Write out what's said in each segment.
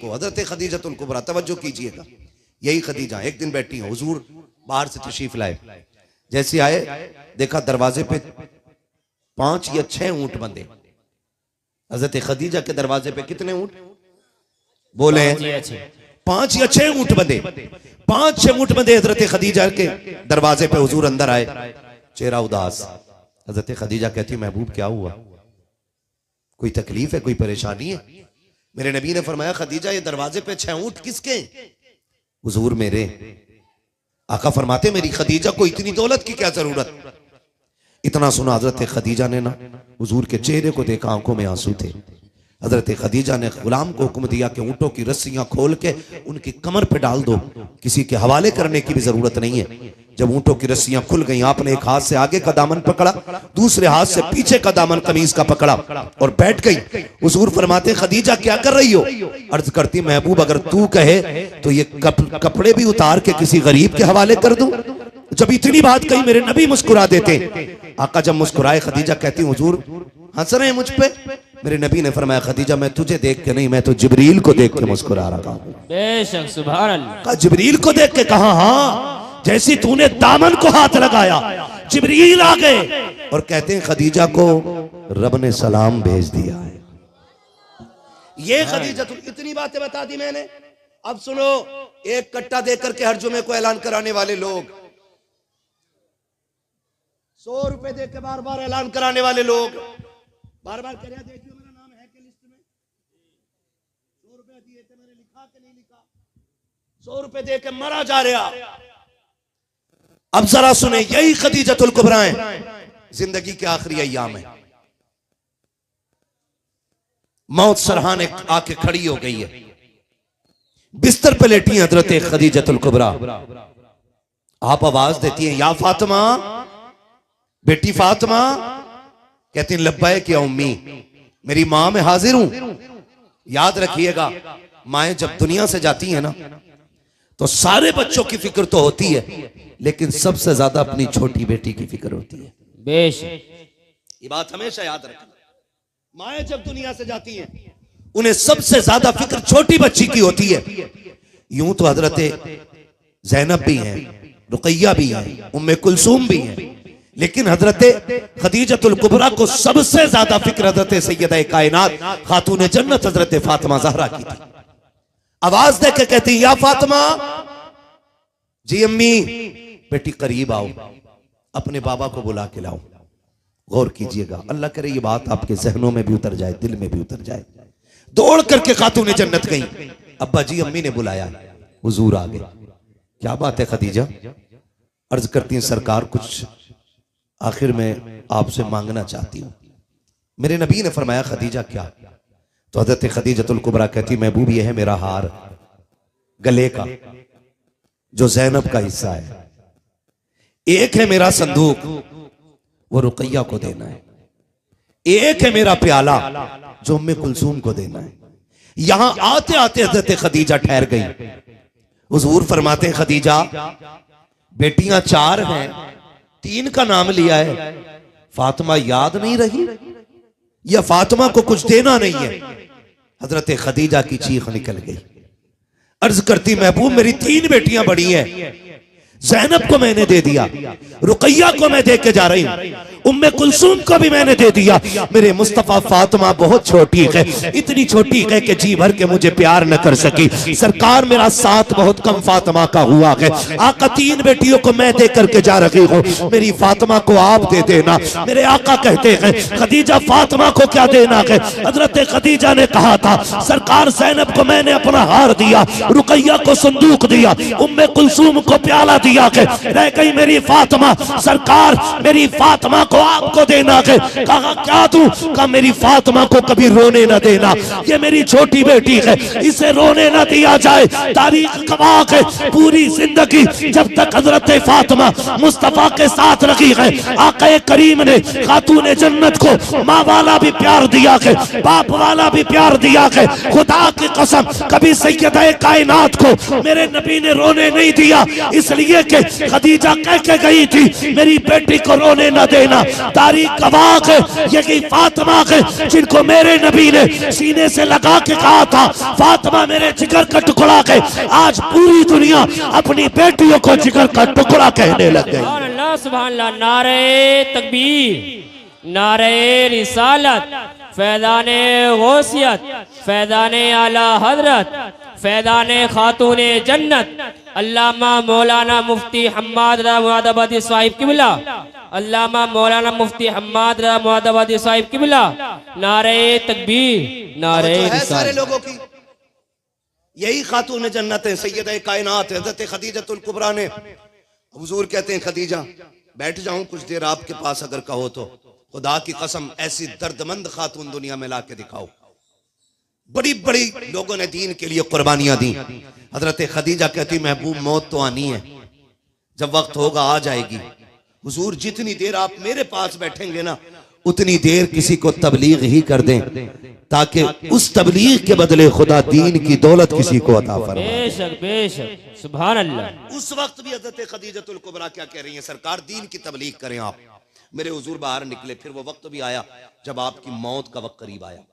को, हजरत खदीजतुल कुबरा, तवज्जो कीजिएगा। यही खदीजा एक दिन बैठी हैं, हुजूर बाहर से तशरीफ लाए, जैसे आए देखा दरवाजे पे 5 या 6 ऊंट बंधे। हजरत खदीजा के दरवाजे पे कितने ऊंट बोले? 5 या 6 ऊंट बंधे। 5-6 ऊंट बंधे हजरत खदीजा के दरवाजे पे। हुजूर अंदर आए, चेहरा उदास। हजरत खदीजा कहती महबूब क्या हुआ, कोई तकलीफ है, कोई परेशानी है? मेरे नबी ने फरमाया खदीजा ये दरवाजे पे 6 ऊंट किसके? हुजूर मेरे। आका फरमाते मेरी खदीजा को इतनी दौलत की क्या जरूरत? इतना सुना हजरत खदीजा ने ना हुजूर के चेहरे को देखा, आंखों में आंसू थे। हजरत खदीजा ने गुलाम को हुक्म दिया कि ऊंटों की रस्सियां खोल के उनकी कमर पे डाल दो, किसी के हवाले करने की भी जरूरत नहीं है। जब ऊंटों की रस्सियां खुल गई, आपने एक हाथ से आगे का दामन पकड़ा, दूसरे हाथ से पीछे का दामन कमीज का पकड़ा और बैठ गई। हुजूर फरमाते खदीजा क्या कर रही हो? अर्ज करती महबूब अगर तू कहे तो ये कपड़े भी उतार के किसी गरीब के हवाले कर दूं। जब इतनी बात कही मेरे नबी मुस्कुरा देते। आका जब मुस्कुराए, खदीजा कहती हुजूर हंस रहे हैं मुझ पे? मेरे नबी ने फरमाया खदीजा मैं तुझे देख के नहीं, मैं तो जिब्रील को देख के मुस्कुरा रहा हूं। बेशक सुभान अल्लाह। जिब्रील को देख के कहा, हाँ जैसी तूने दामन को हाथ लगाया जिब्रील आ गए और कहते हैं खदीजा को रब ने सलाम भेज दिया है। ये खदीजा तो इतनी बातें बता दी मैंने। अब सुनो, एक कट्टा देकर के हर जुमे को ऐलान कराने वाले लोग, 100 रुपए देकर बार बार ऐलान कराने वाले लोग, बार बार कह रहे हैं देखिए मेरा नाम है कि लिस्ट में, 100 रुपए दिए थे मैंने, लिखा कि नहीं लिखा, 100 रुपए देकर मरा जा रहा। अब जरा सुने, यही खदीजतुल कुबरा है, जिंदगी के आखिरी अय्याम है। मौत सरहाने आके खड़ी हो गई है, बिस्तर पे लेटी हजरत खदीजतुल कुबरा। आप आवाज देती हैं या फातिमा, बेटी फातिमा। कहती लब्बैक क्या उम्मी, मेरी मां मैं हाजिर हूं। याद रखिएगा माएं जब दुनिया से जाती हैं ना तो सारे बच्चों की फिक्र तो होती है, लेकिन सबसे ज्यादा अपनी छोटी बेटी की फिक्र होती है। बेशक ये बात हमेशा याद रखना। माएं जब दुनिया से जाती हैं उन्हें सबसे ज्यादा फिक्र छोटी बच्ची की होती है। यूं तो हजरत ज़ैनब भी हैं, रुकैया भी हैं, उम्मे कुलसूम भी हैं, लेकिन हजरत खदीजतुल कुबरा को सबसे ज्यादा फिक्र हजरत सैयदा कायनात खातून जन्नत हजरत फातिमा ज़हरा की थी। आवाज दे के कहती या फातिमा। जी अम्मी। बेटी करीब आओ, अपने बाबा को बुला के लाओ। गौर कीजिएगा, अल्लाह करे ये बात आपके जहनों में भी उतर जाए, दिल में भी उतर जाए। दौड़ करके खातून जन्नत गई, अब्बा जी अम्मी ने बुलाया, हुजूर आ गए। क्या बात है खदीजा? अर्ज करती हैं सरकार कुछ आखिर में आपसे मांगना चाहती हूं। मेरे नबी ने फरमाया खदीजा क्या? तो हजरत खदीजतुल कुबरा कहती महबूब ये है मेरा हार गले का जो ज़ैनब का हिस्सा है, एक है मेरा संदूक वो रुकैया को देना है, एक है मेरा प्याला जो उम्मे कुलसूम को देना है। यहां आते आते हजरत खदीजा ठहर गई। हुजूर फरमाते हैं खदीजा बेटियां 4 हैं, 3 का नाम लिया है, फातिमा याद नहीं रही या फातिमा को कुछ देना नहीं है? हजरत खदीजा की चीख निकल गई। अर्ज करती महबूब मेरी 3 बेटियां बड़ी हैं, ज़ैनब को मैंने दे दिया, रुकैया को मैं दे के जा रही हूं, उम्मे कुलसूम को भी मैंने दे दिया। मेरे मुस्तफा फातिमा बहुत छोटी है, इतनी छोटी है कि जी भर के मुझे प्यार न कर सकी। सरकार मेरा साथ बहुत कम फातिमा का हुआ है। आका 3 बेटियों को मैं दे करके जा रही हूँ, मेरी फातिमा को आप दे देना। मेरे आका कहते हैं खदीजा फातिमा को क्या देना है? हजरत खदीजा ने कहा था सरकार ज़ैनब को मैंने अपना हार दिया, रुकैया को संदूक दिया, उम्मे कुलसूम को प्याला दिया के रह गई मेरी फातिमा। सरकार मेरी फातिमा को आपको देना है। कहा क्या दूं? कहा मेरी फातिमा को कभी रोने न देना, ये मेरी छोटी बेटी है, इसे रोने न दिया जाए। तारीख गवाह है पूरी जिंदगी जब तक हजरत फातिमा मुस्तफा के साथ रखी है, आका करीम ने खातून जन्नत को माँ वाला भी प्यार दिया है, बाप वाला भी प्यार दिया है। खुदा की कसम कभी सैयदा कायनात को मेरे नबी ने रोने नहीं दिया, इसलिए कि खदीजा कह के गई थी मेरी बेटी को रोने न देना। तारीख गवाह है, यही फातिमा है जिनको मेरे नबी ने सीने से लगा के कहा था फातिमा मेरे जिगर का टुकड़ा है। आज पूरी दुनिया अपनी बेटियों को जिगर का टुकड़ा कहने लग गई। सुभान अल्लाह, सुभान अल्लाह। नारे तकबीर, नारे रिसालत, फैज़ाने गौसियत, फैज़ाने आला हजरत, फैज़ाने खातूने जन्नत, अल्लामा मौलाना मुफ्ती हम्माद रज़ा मुरादाबादी साहिब किबला, अल्लामा मौलाना मुफ्ती हम्माद रज़ा मुरादाबादी साहिब किबला। नारे तकबीर, नारे है सारे रिसालत। लोगों की यही खातून जन्नत है, सैयद कायनात हज़रत खदीजतुल कुबरा ने। हुजूर कहते हैं खदीजा बैठ जाऊं कुछ देर आपके पास अगर कहो तो, खुदा की कसम ऐसी दर्दमंद खातून दुनिया में ला के दिखाओ। बड़ी बड़ी लोगों ने दीन के लिए कुर्बानियां दी। हजरत खदीजा कहती महबूब मौत तो आनी है, जब वक्त होगा आ जाएगी। हुजूर जितनी देर आप मेरे पास बैठेंगे ना उतनी देर किसी को तबलीग ही कर दें, ताकि उस तबलीग के बदले खुदा दीन की दौलत किसी को अता फरमाए। बेशक बेशक, सुभान अल्लाह। उस वक्त भी हजरत खदीजतुल कुबरा क्या कह रही हैं, सरकार दीन की तबलीग करें आप। मेरे हुजूर बाहर निकले, फिर वो वक्त भी आया जब आपकी मौत का वक्त करीब आया।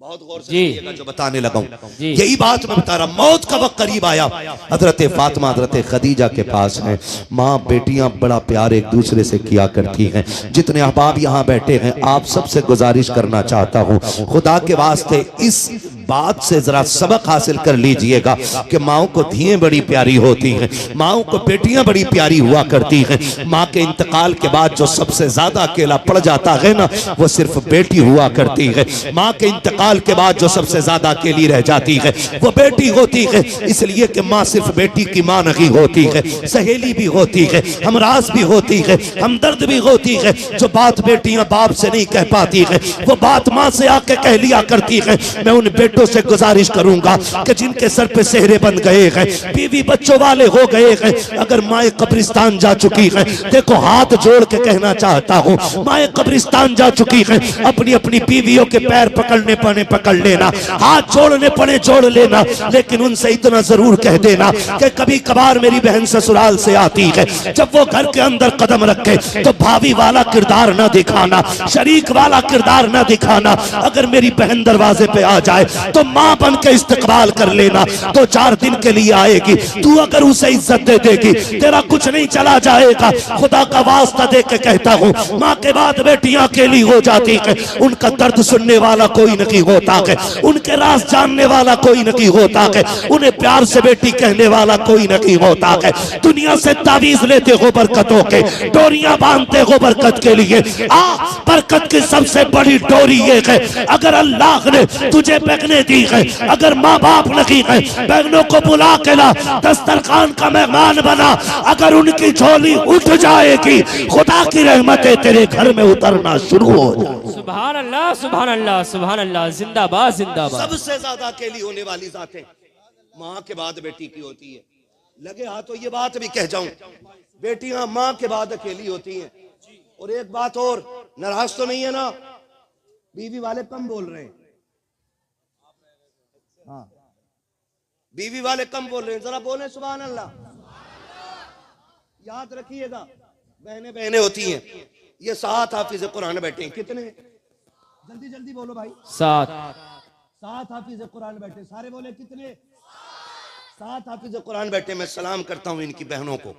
बहुत गौर से सुनिएगा जो बताने लगा हूं, यही बात मैं बता रहा। मौत का वक्त करीब आया, हजरत फातिमा हजरत खदीजा के पास हैं। माँ बेटियां बड़ा प्यार एक दूसरे से किया करती हैं। जितने अहबाब यहाँ बैठे हैं आप सबसे गुजारिश करना चाहता हूँ, खुदा के वास्ते इस बात से जरा सबक हासिल कर लीजिएगा कि माओ को धियें बड़ी प्यारी होती हैं, माओ को बेटियां बड़ी प्यारी हुआ करती हैं। माँ के इंतकाल के बाद जो सबसे ज्यादा अकेला पड़ जाता है ना वो सिर्फ बेटी हुआ करती है। माँ के इंतकाल के बाद जो सबसे ज्यादा अकेली रह जाती है वो बेटी होती है, इसलिए कि माँ सिर्फ बेटी की माँ नहीं होती है, सहेली भी होती है, हमराज भी होती है, हमदर्द भी होती है। जो बात बेटियां बाप से नहीं कह पाती है वो बात माँ से आके कह लिया करती है। मैं उन बेटों से गुजारिश करूंगा कि जिनके सर पे सेहरे बन गए हैं, बीवी बच्चों वाले हो गए हैं, अगर माए कब्रिस्तान जा चुकी है, देखो हाथ जोड़ के कहना चाहता हूँ, माए कब्रिस्तान जा चुकी है, अपनी अपनी बीवियों के पैर पकड़ने पड़े पकड़ लेना, हाथ जोड़ने पड़े जोड़ लेना, लेकिन उनसे इतना जरूर कह देना कि कभी कभार मेरी बहन ससुराल से आती है, जब वो घर के अंदर कदम रखे तो भाभी वाला किरदार ना दिखाना, शरीक वाला किरदार ना दिखाना। अगर मेरी बहन दरवाजे पे आ जाए तो माँ बन के इस्तकबाल कर लेना। 2-4 दिन के लिए आएगी, तू अगर उसे इज्जत दे देगी तेरा कुछ नहीं चला जाएगा। खुदा का वास्ता दे के कहता हूँ, माँ के बाद बेटियां अकेली हो जाती है, उनका दर्द सुनने वाला कोई नहीं होता है, उनके राज जानने वाला कोई नहीं होता है, उन्हें प्यार से बेटी कहने वाला कोई नहीं होता है। दुनिया से तावीज लेते हो बरकतों के, डोरियां बांधते हो बरकत के लिए। बरकत की सबसे बड़ी डोरी ये है, अगर अल्लाह ने तुझे बहने दी है, अगर माँ बाप नहीं है, बहनों को बुला के ला, दस्तरखान का मेहमान बना। अगर उनकी झोली उठ जाएगी खुदा की रहमतें तेरे घर में उतरना शुरू हो जाए। सुभान अल्लाह, सुभान अल्लाह, सुभान अल्लाह। जिंदाबाद, जिंदाबाद। सबसे ज्यादा अकेली होने वाली जातें माँ के बाद बेटी की होती है। लगे हाथों ये बात भी कह जाऊं, बेटियां माँ के बाद अकेली होती हैं। और एक बात और, नाराज तो नहीं है ना, बीवी वाले कम बोल रहे हैं। हाँ, बीवी वाले कम बोल रहे हैं, जरा बोले सुभान अल्लाह। याद रखिएगा बहनें बहनें होती हैं। ये 7 हाफिज कुरान बैठे हैं, कितने? जल्दी जल्दी बोलो भाई। 7 हाफिज कुरान बैठे, सारे बोले कितने? 7 हाफिज कुरान बैठे। मैं सलाम करता हूं इनकी बहनों को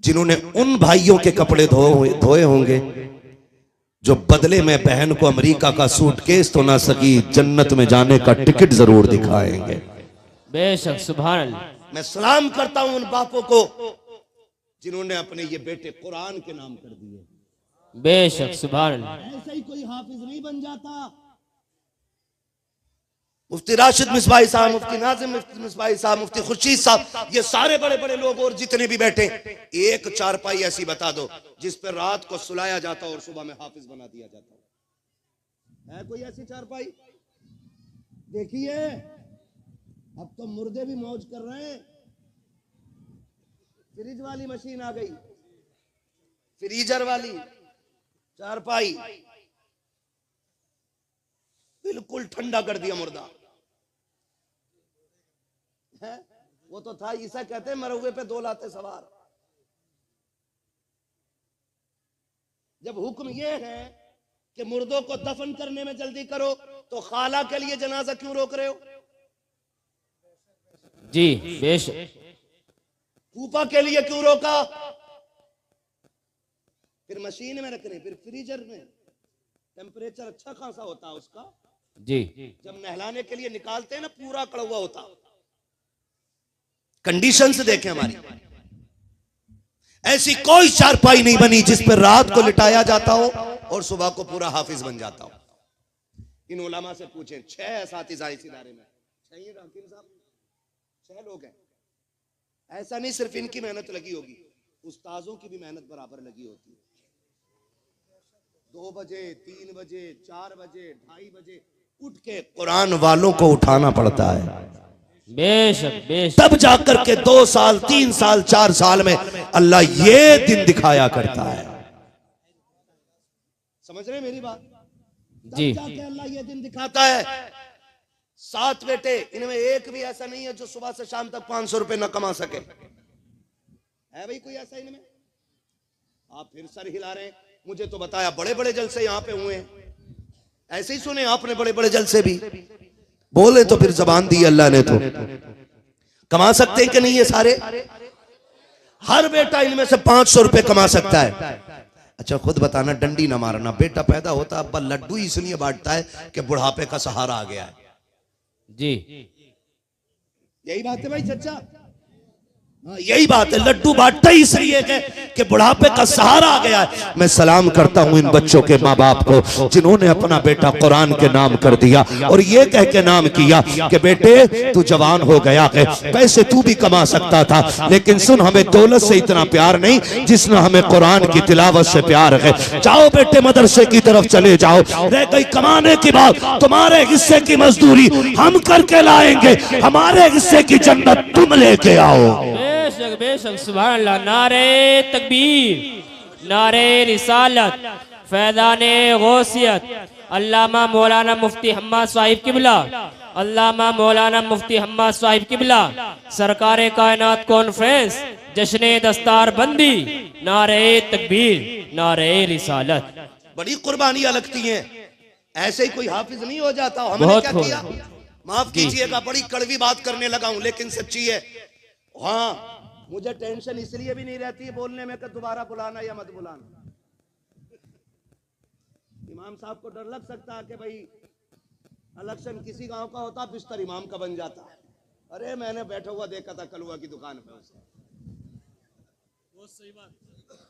जिन्होंने उन भाइयों के कपड़े धोए होंगे जो बदले में बहन को अमेरिका का सूटकेस तो ना सकी, जन्नत में जाने का टिकट जरूर दिखाएंगे। बेशक, सुभान अल्लाह। मैं सलाम करता हूं उन बापों को जिन्होंने अपने ये बेटे कुरान के नाम कर दिए। बेशक, सुभान अल्लाह। ऐसे ही कोई हाफिज नहीं बन जाता। मुफ्ती राशिद मिसबाही साहब, मुफ्ती नाजिम मिसबाही साहब, मुफ्ती खुर्शीद साहब, ये सारे बड़े बड़े लोग और जितने भी बैठे, एक चारपाई ऐसी बता दो जिस पर रात को सुलाया जाता और सुबह में हाफिज बना दिया जाता है कोई ऐसी चारपाई? देखिए अब तो मुर्दे भी मौज कर रहे हैं। फ्रिज वाली मशीन आ गई, फ्रीजर वाली चारपाई, बिल्कुल ठंडा कर दिया मुर्दा है। वो तो था, ईसा कहते हैं मरहुए पे 2 लाते सवार। जब हुक्म ये है कि मुर्दों को दफन करने में जल्दी करो, तो खाला के लिए जनाजा क्यों रोक रहे हो? जी बेशक। फूफा के लिए क्यों रोका? फिर मशीन में रखने, फिर फ्रीजर में टेम्परेचर अच्छा खासा होता है उसका जी। जब नहलाने के लिए निकालते हैं ना, पूरा कड़वा होता। कंडीशन से देखें हमारी, ऐसी कोई चारपाई नहीं बनी जिस पर रात को लिटाया जाता हो और सुबह को पूरा हाफिज बन जाता हो। इन उलमा से पूछें, 6 असातिज़ा इस इदारे में, 6 हाकिम साहब, 6 लोग हैं। ऐसा नहीं सिर्फ इनकी मेहनत लगी होगी, उस्ताजों की भी मेहनत बराबर लगी होती है। 2 बजे, 3 बजे, 4 बजे, 2:30 बजे उठ के कुरान वालों को उठाना पड़ता है। बेशक बेशक। तब जाकर के 2 साल, 3 साल, 4 साल में अल्लाह ये दिन दिखाया करता है। समझ रहे मेरी बात? जी। तब जाके अल्लाह ये दिन दिखाता है। 7 बेटे, इनमें एक भी ऐसा नहीं है जो सुबह से शाम तक 500 रुपए न कमा सके। है भाई कोई ऐसा इनमें? आप फिर सर हिला रहे हैं। मुझे तो बताया बड़े बड़े जलसे यहां पे हुए हैं। ऐसे ही सुने आपने बड़े बड़े जलसे भी। बोले तो फिर जबान दी अल्लाह ने, तो कमा सकते हैं कि नहीं ये सारे? हर बेटा इनमें से 500 रुपए कमा सकता है। अच्छा खुद बताना, डंडी ना मारना। बेटा पैदा होता अब्बा लड्डू इसलिए बांटता है कि बुढ़ापे का सहारा आ गया है। जी यही बात है भाई चचा, यही बात है। लड्डू बांटता ही इसलिए कि बुढ़ापे का सहारा आ गया है। मैं सलाम करता हूं इन बच्चों के माँ बाप को जिन्होंने अपना बेटा कुरान के नाम कर दिया और ये कह के नाम किया कि बेटे तू जवान हो गया है, पैसे तू भी कमा सकता था, लेकिन सुन हमें दौलत से इतना प्यार नहीं जितना हमें कुरान की तिलावत से प्यार है। जाओ बेटे मदरसे की तरफ चले जाओ, रह गई कमाने की बात, तुम्हारे हिस्से की मजदूरी हम करके लाएंगे, हमारे हिस्से की जन्नत तुम लेके आओ। बेशक बेशक। सुभान अल्लाह। नारे तकबीर, नारे रिसालत, फैज़ाने गौसियत, अल्लामा मौलाना मुफ्ती हम्माद साहिब किबला, अल्लामा मौलाना मुफ्ती हम्माद साहिब किबला, सरकारे कायनात कॉन्फ्रेंस, जश्ने दस्तार बंदी, नारे तकबीर, नारे रिसालत। बड़ी कुर्बानियां लगती हैं। ऐसे ही कोई हाफिज नहीं हो जाता। हमने बहुत क्या हो किया? माफ कीजिएगा, बड़ी कड़वी बात करने लगा हूं लेकिन सच्ची है। हाँ, मुझे टेंशन इसलिए भी नहीं रहती है बोलने में कि दोबारा बुलाना या मत बुलाना। इमाम साहब को डर लग सकता है कि भाई इलेक्शन किसी गांव का होता, बिस्तर इमाम का बन जाता। अरे मैंने बैठा हुआ देखा था कलुआ की दुकान पे,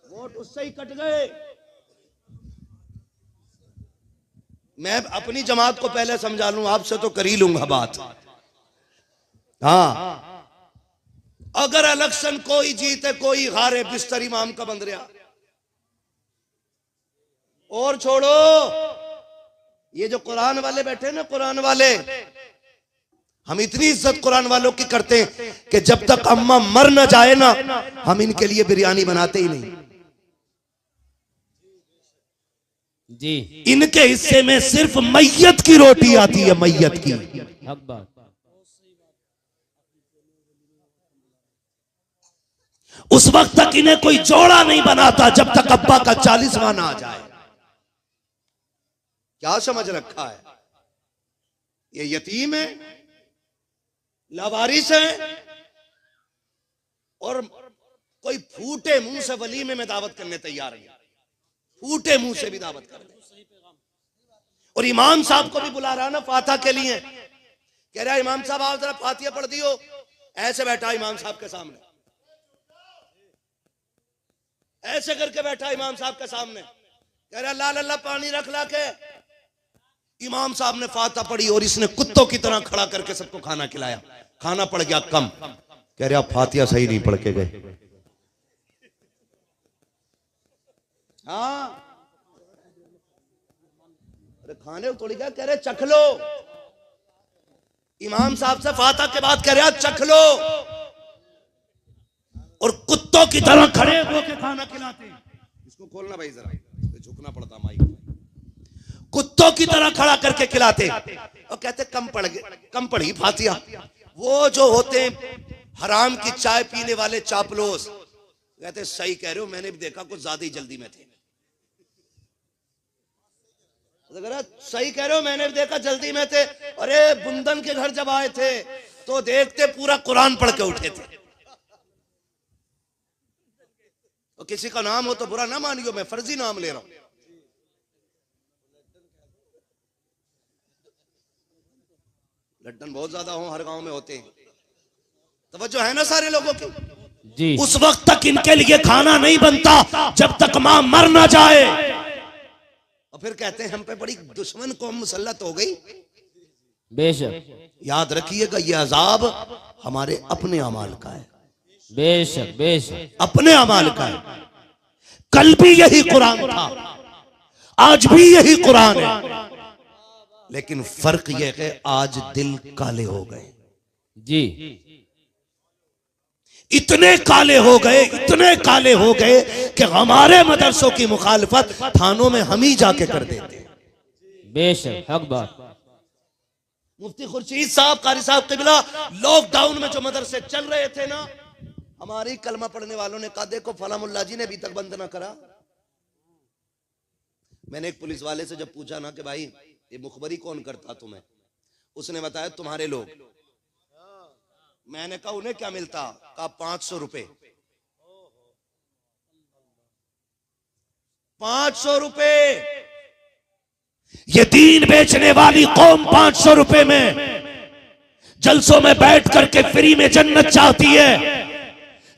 वोट उससे ही कट गए। मैं अपनी जमात को पहले समझा लूं, आपसे तो कर ही लूंगा बात। हाँ, अगर इलेक्शन कोई जीते कोई हारे, बिस्तर इमाम का बंद रहा। और छोड़ो, ये जो कुरान वाले बैठे ना, कुरान वाले, हम इतनी इज्जत कुरान वालों की करते हैं कि जब तक अम्मा मर न जाए ना, हम इनके लिए बिरयानी बनाते ही नहीं। जी। इनके हिस्से में सिर्फ मैयत की रोटी आती है, मैयत की। हक बात। उस वक्त तक इन्हें कोई जोड़ा नहीं बनाता जब तक अब्बा का 40वां ना आ जाए। क्या समझ रखा है? ये यतीम है, लावारिस है, और कोई फूटे मुंह से वलीमे में दावत करने तैयार नहीं। फूटे मुंह से भी दावत कर दे। और इमाम साहब को भी बुला रहा ना फातिहा के लिए, कह रहा है इमाम साहब आप जरा फातिहा पढ़ दियो। ऐसे बैठा इमाम साहब के सामने, ऐसे करके बैठा इमाम साहब के सामने, कह रहा ला अल्लाह पानी रख ला के। इमाम साहब ने फातिहा पढ़ी और इसने कुत्तों की तरह खड़ा करके सबको खाना खिलाया। खाना पड़ गया कम, कह रहे आप फातिहा सही नहीं पढ़ के गए। हाँ, अरे खाने थोड़ी क्या, कह रहे चख लो। इमाम साहब से फातिहा के बाद कह रहे चख लो, और कुत्तों की तरह खड़े होकर खाना खिलाते। इसको खोलना भाई जरा, झुकना पड़ता माइक। कुत्तों की तरह खड़ा करके खिलाते और कहते कम पढ़ी फातिहा। वो जो होते हराम की चाय पीने वाले चापलोस, कहते सही कह रहे हो, मैंने भी देखा कुछ ज्यादा ही जल्दी में थे। अगर सही कह रहे हो, मैंने भी देखा, जल्दी में थे। अरे बुंदन के घर जब आए थे तो देखते पूरा कुरान पढ़ के उठे थे। तो किसी का नाम हो तो बुरा ना मानियो, मैं फर्जी नाम ले रहा हूं। लड्डन बहुत ज्यादा हो, हर गांव में होते हैं। तवज्जो है ना सारे लोगों की जी। उस वक्त तक इनके लिए खाना नहीं बनता जब तक मां मर ना जाए। और फिर कहते हैं हम पे बड़ी दुश्मन कौम मुसल्लत हो गई। बेशक याद रखिएगा, यह अजाब हमारे अपने अमाल का है। बेशक बेशक अपने अमाल का है। कल भी यही कुरान था, आज भी यही कुरान है, लेकिन फर्क यह है आज दिल काले हो गए। जी। इतने काले हो गए, इतने काले हो गए कि हमारे मदरसों की मुखालफत थानों में हम ही जाके कर देते हैं। बेशक हक बात। मुफ्ती खुर्शीद साहब, कारी साहब किबला, लॉकडाउन में जो मदरसे चल रहे थे ना, हमारी कलमा पढ़ने वालों ने कहा देखो फला मुल्ला जी ने अभी तक बंद ना करा। मैंने एक पुलिस वाले से जब पूछा ना कि भाई ये मुखबरी कौन करता तुम्हें, उसने बताया तुम्हारे लोग। मैंने कहा उन्हें क्या मिलता? कहा 500 रुपए। 500 रुपए। ये दीन बेचने वाली कौम 500 रुपए में जलसों में बैठ करके फ्री में जन्नत चाहती है।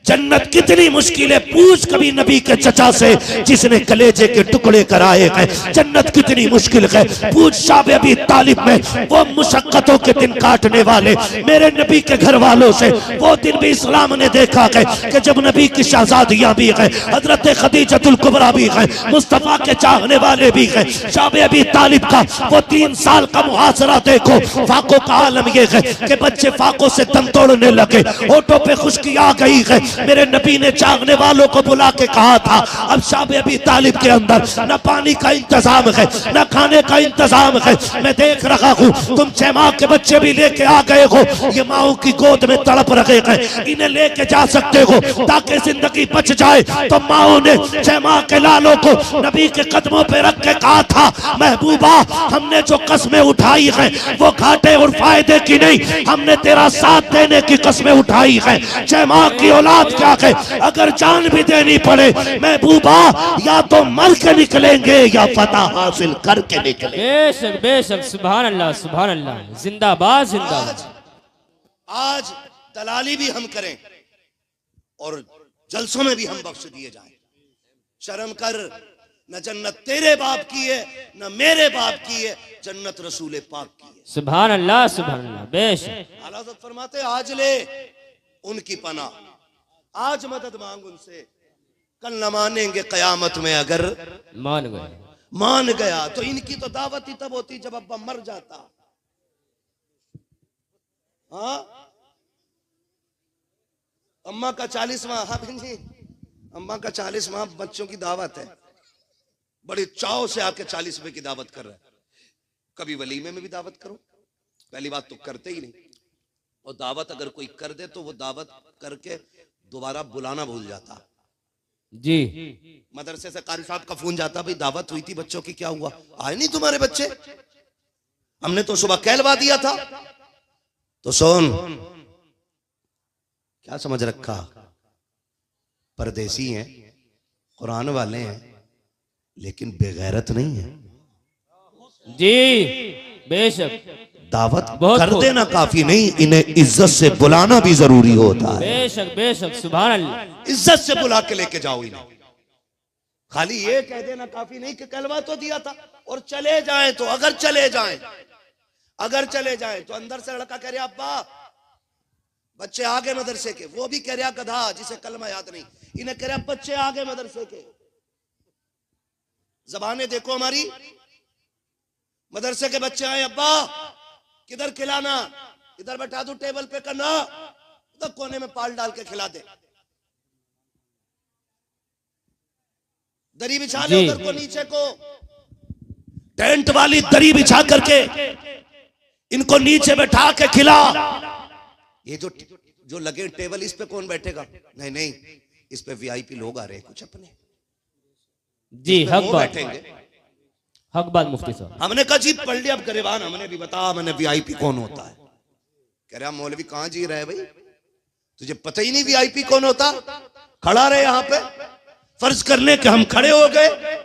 जन्नत कितनी मुश्किल है, पूछ कभी नबी के चचा से जिसने कलेजे के टुकड़े कराए हैं, जन्नत कितनी मुश्किल है। पूछ शाह अबी तालिब में वो मुशक्कतों के दिन काटने वाले मेरे नबी के घर वालों से, वो दिन भी इस्लाम ने देखा है कि जब नबी की शहजादियां भी हैं, हजरत खदीजतुल कुबरा भी हैं, मुस्तफा के चाहने वाले भी हैं। शाह अबी तालिब का वो 3 साल का मुहासरा देखो। फाकों का आलम ये है कि बच्चे फाकों से दम तोड़ने लगे, होठों पे खुश्की आ गई है। मेरे नबी ने चाहने वालों को बुला के कहा था अब शाह अबी तालिब के अंदर न पानी का इंतजाम है, न खाने का इंतजाम है। मैं देख रहा हूं तुम 6 माह के बच्चे भी लेके आ गए हो, ये माओ की गोद में तड़प रहे हैं, इन्हें लेके जा सकते हो ताकि जिंदगी बच जाए। तो माओ ने 6 माह के लालों को नबी के कदमों पे रख के कहा था महबूबा हमने जो कस्में उठाई हैं वो घाटे और फायदे की नहीं, हमने तेरा साथ देने की कस्में उठाई हैं। 6 माह की औलाद क्या है, अगर जान भी देनी पड़े महबूबा या तो मर के निकलेंगे या फतह हासिल करके निकलेंगे। बेशक बेशक। सुभान अल्लाह सुभान अल्लाह। जिंदाबाद जिंदाबाद। आज दलाली भी हम करें और जलसों में भी हम बख्श दिए जाएं। शर्म कर, न जन्नत तेरे बाप की है न मेरे बाप की है, जन्नत रसूल पाक की है। सुभान अल्लाह सुभान अल्लाह। बेशक। आला हज़रत फरमाते आज ले उनकी पनाह, आज मदद मांग उनसे, कल न मानेंगे कयामत में अगर मान गया। तो इनकी तो दावत ही तब होती जब अब्बा मर जाता। हाँ अम्मा का 40वां, हाँ जी अम्मा का 40वां बच्चों की दावत है, बड़े चाव से आके 40वें की दावत कर रहा है। कभी वलीमे में भी दावत करो, पहली बात तो करते ही नहीं, और दावत अगर कोई कर दे तो वो दावत करके दोबारा बुलाना भूल जाता। जी। मदरसे से कारी साहब का फोन जाता, भाई दावत हुई थी बच्चों की, क्या हुआ? आए नहीं तुम्हारे बच्चे? हमने तो सुबह कहलवा दिया था। तो सुन, क्या समझ रखा? परदेसी हैं, कुरान वाले हैं, लेकिन बेगैरत नहीं है। जी बेशक। दावत कर देना काफी नहीं, इन्हें इज्जत से बुलाना भी जरूरी होता है। बेशक बेशक। सुभान अल्लाह। इज्जत से बुला के लेके जाओ इन्हें। खाली ये कह देना काफी नहीं कि कलवा तो दिया था और चले जाएं। तो अगर चले जाएं तो अंदर से लड़का कह रहा अब्बा बच्चे आ गए मदरसे के, वो भी कह रहा गधा जिसे कलमा याद नहीं, इन्हें कह रहा बच्चे आ गए मदरसे के। जबाने देखो हमारी, मदरसे के बच्चे आए, अब्बा किधर खिलाना, इधर बैठा दो टेबल पे, करना उधर कोने में पाल डाल के खिला दे, दरी बिछा ले उधर को, नीचे को टेंट वाली दरी बिछा करके इनको नीचे बैठा के खिला। ये जो लगे टेबल, इस पे कौन बैठेगा? नहीं, इस पे वीआईपी लोग आ रहे हैं कुछ अपने, जी हक बात। बैठेंगे। हक बात मुफ्ती साहब। हमने कहा जी पढ़ लिया, अब गरीबान हमने भी बता मैंने वीआईपी कौन होता है। कह रहा मौलवी कहां जी रहे भाई, तुझे पता ही नहीं वीआईपी कौन होता। खड़ा रहे यहां पे, फर्ज करने के हम खड़े हो गए,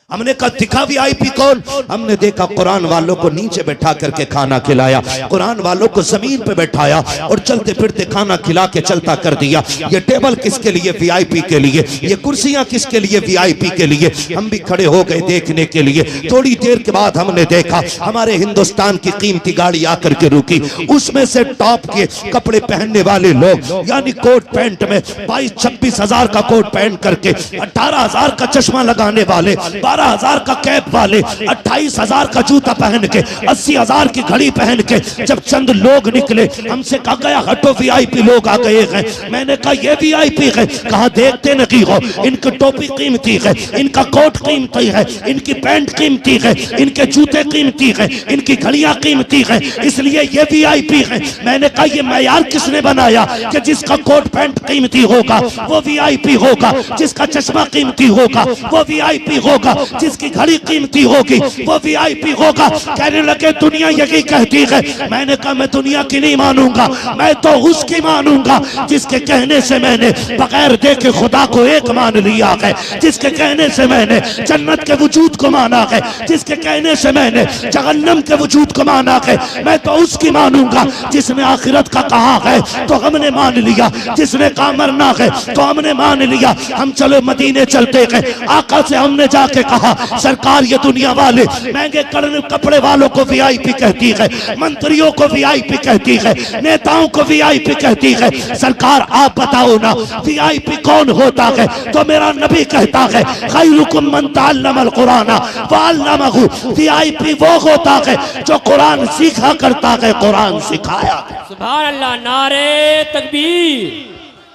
हमने कहा दिखा वीआईपी कौन। हमने देखा कुरान वालों को नीचे बैठा करके खाना खिलाया, कुरान वालों को जमीन पे बैठाया और चलते फिरते खाना खिला के चलता कर दिया। ये टेबल किसके लिए? वीआईपी के लिए। ये कुर्सियां किसके लिए? वीआईपी के लिए। हम भी खड़े हो गए देखने के लिए। थोड़ी देर के बाद हमने देखा हमारे हिंदुस्तान की कीमती गाड़ी आकर के रुकी, उसमें से टॉप के कपड़े पहनने वाले लोग, यानी कोट पैंट में 22-26 हजार का कोट पहन करके, 18 हजार का चश्मा लगाने वाले, 12,000 का कैप वाले, 28,000 का जूता पहन के, 80,000 की घड़ी पहन के जब चंद लोग निकले, हमसे कहा गया हटो वीआईपी लोग आ गए हैं। मैंने कहा ये वीआईपी है। कहा देखते नहीं हो, इनकी टोपी कीमती है, इनका कोट कीमती है, इनकी पैंट कीमती है, इनके जूते कीमती है, इनकी घड़ियां कीमती है, इसलिए ये वीआईपी है। मैंने कहा ये मैयार किसने बनाया कि जिसका कोट पैंट कीमती होगा वो वीआईपी होगा, जिसका चश्मा कीमती होगा वो वीआईपी होगा, जिसकी घड़ी कीमती होगी वो वीआईपी होगा। कहने लगे दुनिया यही कहती है। मैंने कहा मैं दुनिया की नहीं मानूंगा, मैं तो उसकी मानूंगा जिसके कहने से मैंने बगैर देखे खुदा को एक मान लिया है, जिसके कहने से मैंने जन्नत के वजूद को माना है, जिसके कहने से मैंने जहन्नम के वजूद को माना है। मैं तो उसकी मानूंगा जिसने आखिरत का कहा है तो हमने मान लिया, जिसने कहा मरना है तो हमने मान लिया। हम चलो मदीने चलते गए, आका से हमने जाके कहा सरकार ये दुनिया वाले महंगे कपड़े वालों को वीआईपी कहती है, मंत्रियों को वीआईपी कहती है, नेताओं को वीआईपी कहती है। सरकार आप बताओ ना वीआईपी कौन होता है? तो मेरा नबी कहता है खैरुकुम मन तअल्लमल कुरान व अल्लमहु। वीआईपी वो होता है जो कुरान सीखा करता है, कुरान सिखाया। सुभान अल्लाह। नारे तकबीर,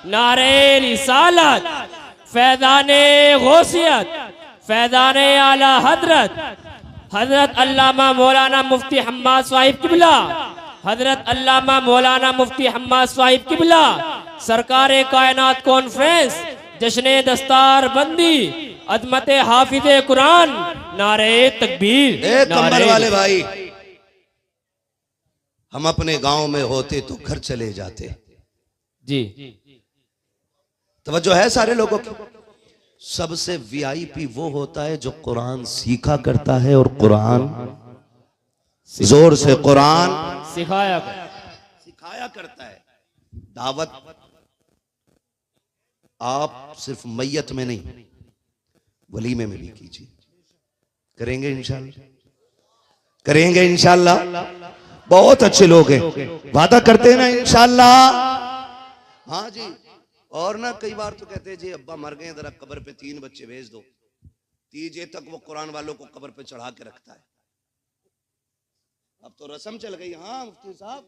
नारे रिसालत, फैज़ाने गौसियत, फैज़ाने आला हजरत, हजरत अल्लामा मौलाना मुफ्ती हम्माद साहिब किबला, हजरत अल्लामा मौलाना मुफ्ती हम्माद साहिब किबला, सरकार कायनात कॉन्फ्रेंस, जश्न दस्तार बंदी, अजमत हाफिज कुरान। नारे तकबीर, कंबल वाले भाई, हम अपने गांव में होते तो घर चले जाते। जी तवज्जो है सारे लोगों की। सबसे वीआईपी वो होता है जो कुरान सीखा करता है और कुरान जोर से कुरान सिखाया करता है। दावत आप सिर्फ मैयत में नहीं वलीमे में भी कीजिए। करेंगे इंशाल्लाह, करेंगे इंशाल्लाह। बहुत अच्छे लोग हैं, वादा करते हैं ना इंशाल्लाह। हाँ जी। और ना कई बार तो कहते हैं जी अब्बा मर गए, जरा कब्र पे 3 बच्चे भेज दो। 3 तक वो कुरान वालों को कब्र पे चढ़ा के रखता है। अब तो रस्म चल गई। हाँ मुफ्ती साहब,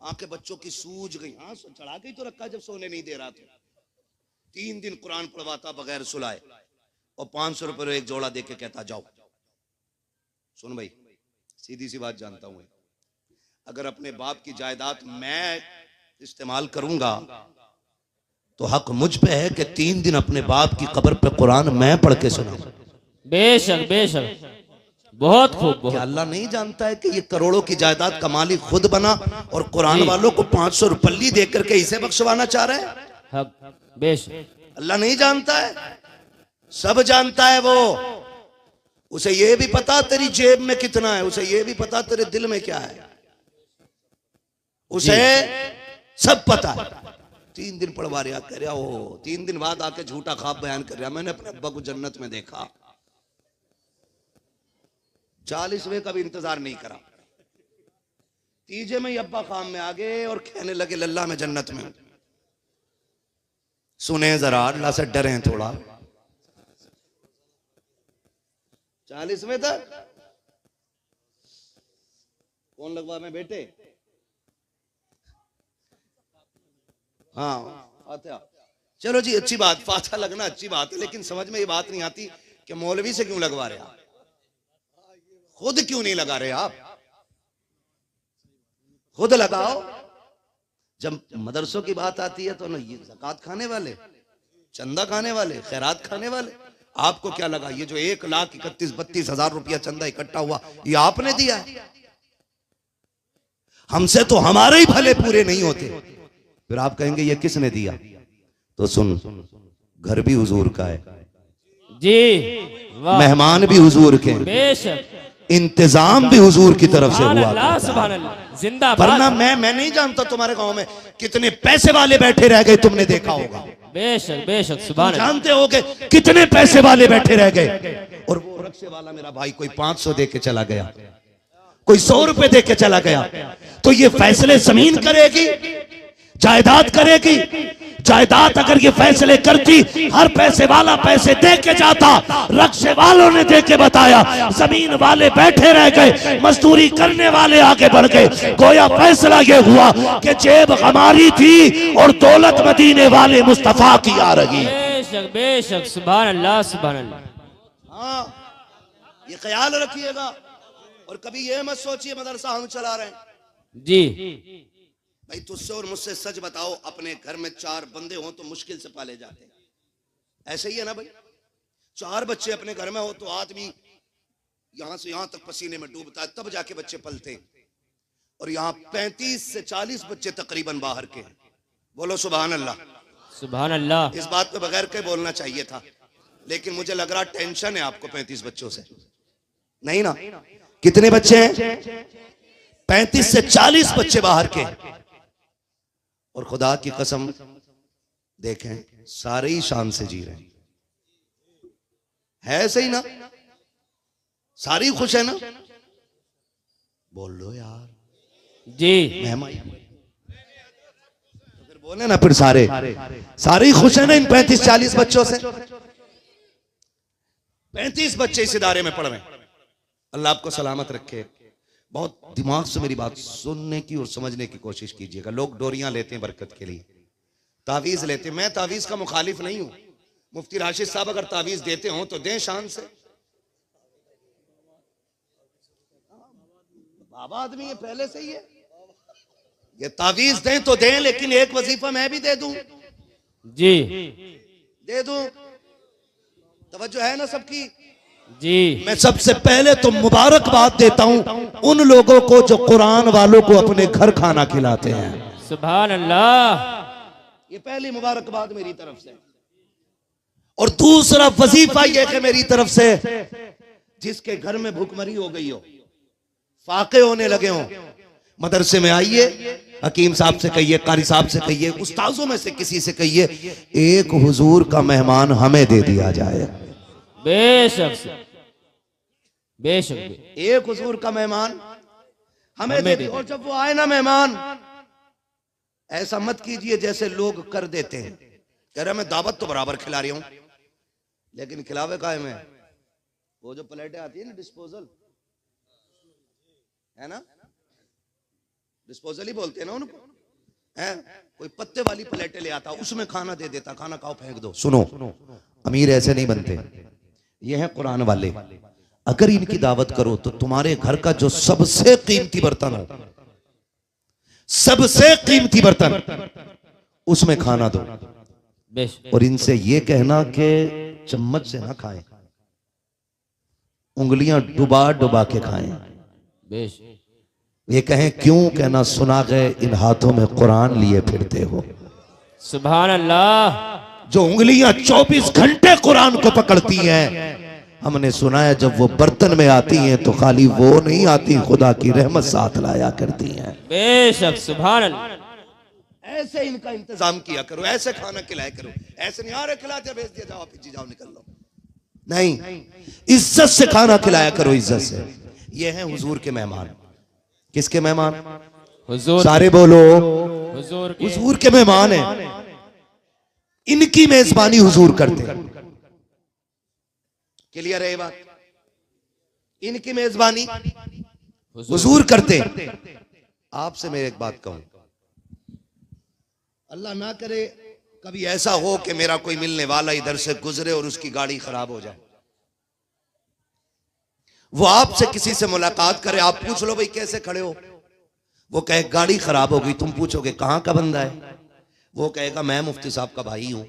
आंखें बच्चों की सूज गई। हाँ चढ़ा के ही तो रखा जब सोने नहीं दे रहा था। 3 दिन कुरान पढ़वाता बगैर सुलाए और 500 रुपए एक जोड़ा दे के कहता जाओ। सुन भाई, सीधी सी बात जानता हूं, अगर अपने बाप की जायदाद मैं इस्तेमाल करूंगा तो हक मुझ पे है कि 3 दिन अपने बाप की कब्र पे कुरान मैं पढ़ के सुनाऊं। बेशक बेशक, बहुत खूब। क्या अल्लाह नहीं जानता है कि ये करोड़ों की जायदाद का मालिक खुद बना और कुरान वालों को 500 रुपये दे करके इसे बख्शवाना चाह रहा है? बेशक अल्लाह नहीं जानता है? सब जानता है वो। उसे ये भी पता तेरी जेब में कितना है, उसे ये भी पता तेरे दिल में क्या है, उसे सब पता है। 3 दिन पढ़वा रहा, कह रहा हो 3 दिन बाद आके झूठा ख्वाब बयान कर रहा, मैंने अपने अब्बा को जन्नत में देखा। 40वें का भी इंतजार नहीं करा, 3 में ही अब्बा ख्वाब में आ गए और कहने लगे लल्ला मैं जन्नत में। सुने जरा, अल्लाह से डरे थोड़ा। 40वें तक कौन लगवा में बेटे? हाँ फातिहा। चलो जी अच्छी बात, फातिहा लगना अच्छी बात है, लेकिन समझ में ये बात नहीं आती कि मौलवी से क्यों लगवा रहे आप, खुद क्यों नहीं लगा रहे आप? खुद लगाओ। जब मदरसों की बात आती है तो ना ये ज़कात खाने वाले, चंदा खाने वाले, खैरात खाने वाले, आपको क्या लगा ये जो 1,31,32,000 रुपया चंदा इकट्ठा हुआ ये आपने दिया है? हमसे तो हमारे ही भले पूरे नहीं होते, फिर आप कहेंगे ये किसने दिया? तो सुन, घर भी हुजूर का है जी, वाह, मेहमान भी हुजूर के हैं, बेशक, इंतजाम भी हुजूर की तरफ से सुभान हुआ अल्लाह, करता है। सुभान अल्लाह, जिंदाबाद। वरना मैं नहीं जानता तुम्हारे गांव में कितने पैसे वाले बैठे रह गए, तुमने देखा होगा। बेशक बेशक, सुभान अल्लाह, जानते होगे कितने पैसे वाले बैठे रह गए, और वो रक्शे वाला मेरा भाई कोई 500 दे के चला गया, कोई 100 रुपए दे के चला गया। तो ये फैसले जमीन करेगी, जायदाद करेगी? जायदाद अगर ये फैसले करती, हर पैसे वाला पैसे दे के जाता, रक्शे वालों ने दे के बताया, जमीन वाले बैठे रह गए, मजदूरी करने वाले आगे बढ़ गए। गोया फैसला ये हुआ कि जेब हमारी थी और दौलत मदीने वाले मुस्तफा की आ रही। बेशक बेशक, सुभान अल्लाह, सुभान अल्लाह। हाँ, ये ख्याल रखिएगा, और कभी ये मत सोचिए मदरसा हम चला रहे हैं। जी, भाई तुझसे और मुझसे सच बताओ, अपने घर में 4 बंदे हों तो मुश्किल से पाले जाते हैं, ऐसे ही है ना भाई? 4 बच्चे अपने घर में हो तो आदमी यहां से यहां तक पसीने में डूबता है, तब जाके बच्चे पलते हैं। और यहाँ 35 से 40 बच्चे तकरीबन बाहर के हैं। बोलो सुभान अल्लाह, सुभान अल्लाह। इस बात पे बगैर के बोलना चाहिए था, लेकिन मुझे लग रहा टेंशन है आपको 35 बच्चों से, नहीं ना? कितने बच्चे हैं? 35 से 40 बच्चे बाहर के। और खुदा की कसम देखें, सारे ही शान से जी रहे हैं, है सही ना? सारी खुश है ना? बोल लो यार जी, मेहमान, तो फिर बोले ना, फिर सारे ही खुश है ना इन 35-40 बच्चों से? 35 बच्चे इस इदारे में पढ़ रहे हैं। अल्लाह आपको सलामत रखे। बहुत दिमाग से मेरी बात सुनने की और समझने की कोशिश कीजिएगा। लोग डोरियां लेते हैं बरकत के लिए, तावीज लेते हैं। मैं तावीज का मुखालिफ नहीं हूं। मुफ्ती राशिद साहब अगर तावीज देते हो तो दें शान से। बाबा आदमी है पहले से ही है, ये तावीज दें तो दें, लेकिन एक वजीफा मैं भी दे दूं, जी, दे दूं। तवज्जो है ना सबकी? जी, मैं सबसे पहले तो मुबारकबाद देता हूं उन लोगों को जो कुरान वालों को अपने घर खाना खिलाते हैं। सुभान अल्लाह, ये पहली मुबारकबाद मेरी तरफ से। और दूसरा वजीफा यह है मेरी तरफ से, जिसके घर में भूखमरी हो गई हो, फाके होने लगे हो, मदरसे में आइए, हकीम साहब से कहिए, कारी साहब से कहिए, उस्ताजों में से किसी से कहिए, एक हुजूर का मेहमान हमें दे दिया जाए। बेशक बेशक, एक हुजूर का मेहमान हमें दे दिया। और जब वो आए ना मेहमान, ऐसा मत कीजिए जैसे लोग कर देते हैं, कह रहे मैं दावत तो बराबर खिला रही हूं, लेकिन खिलावे काहे में? वो जो प्लेटें आती है ना, डिस्पोजल है ना, डिस्पोजल ही बोलते हैं ना उनको, है? कोई पत्ते वाली प्लेटें ले आता, उसमें खाना दे देता, खाना खाओ फेंक दो। सुनो, अमीर ऐसे नहीं बनते, ये हैं कुरान वाले। अगर इनकी दावत करो तो तुम्हारे घर का जो सबसे कीमती बर्तन हो, सबसे कीमती बर्तन, उसमें खाना दो। बेशक, और इनसे ये कहना कि चम्मच से ना खाएं, उंगलियां डुबा डुबा के खाएं। बेशक, ये कहें क्यों? कहना सुना गए इन हाथों में कुरान लिए फिरते हो। सुभान अल्लाह। जो उंगलियां 24 घंटे कुरान को पकड़ती हैं, हमने सुना है जब वो बर्तन में आती हैं तो खाली वो नहीं आती, खुदा की रहमत साथ लाया करती हैं। बेशक, सुभान अल्लाह। ऐसे इनका इंतजाम किया करो, ऐसे खाना खिलाया करो, ऐसे नहीं आ रहे खिला दिया भेज दिया, जाओ पीछे जाओ निकल लो, नहीं, इज्जत से खाना खिलाया करो, इज्जत से। ये हैं हुजूर के मेहमान। किसके मेहमान? हुजूर, सारे बोलो, हुजूर के, हुजूर के मेहमान हैं। इनकी मेजबानी हुजूर करते हैं। क्लियर है ये बात? इनकी मेजबानी हुजूर करते हैं। आपसे मैं एक बात कहूं, अल्लाह ना करे कभी ऐसा हो कि मेरा कोई मिलने वाला इधर से गुजरे और उसकी गाड़ी खराब हो जाए, वो आपसे किसी से मुलाकात करे, आप पूछ लो भाई कैसे खड़े हो, वो कहे गाड़ी खराब हो गई, तुम पूछोगे कहां का बंदा है, वो कहेगा मैं मुफ्ती साहब का भाई हूं,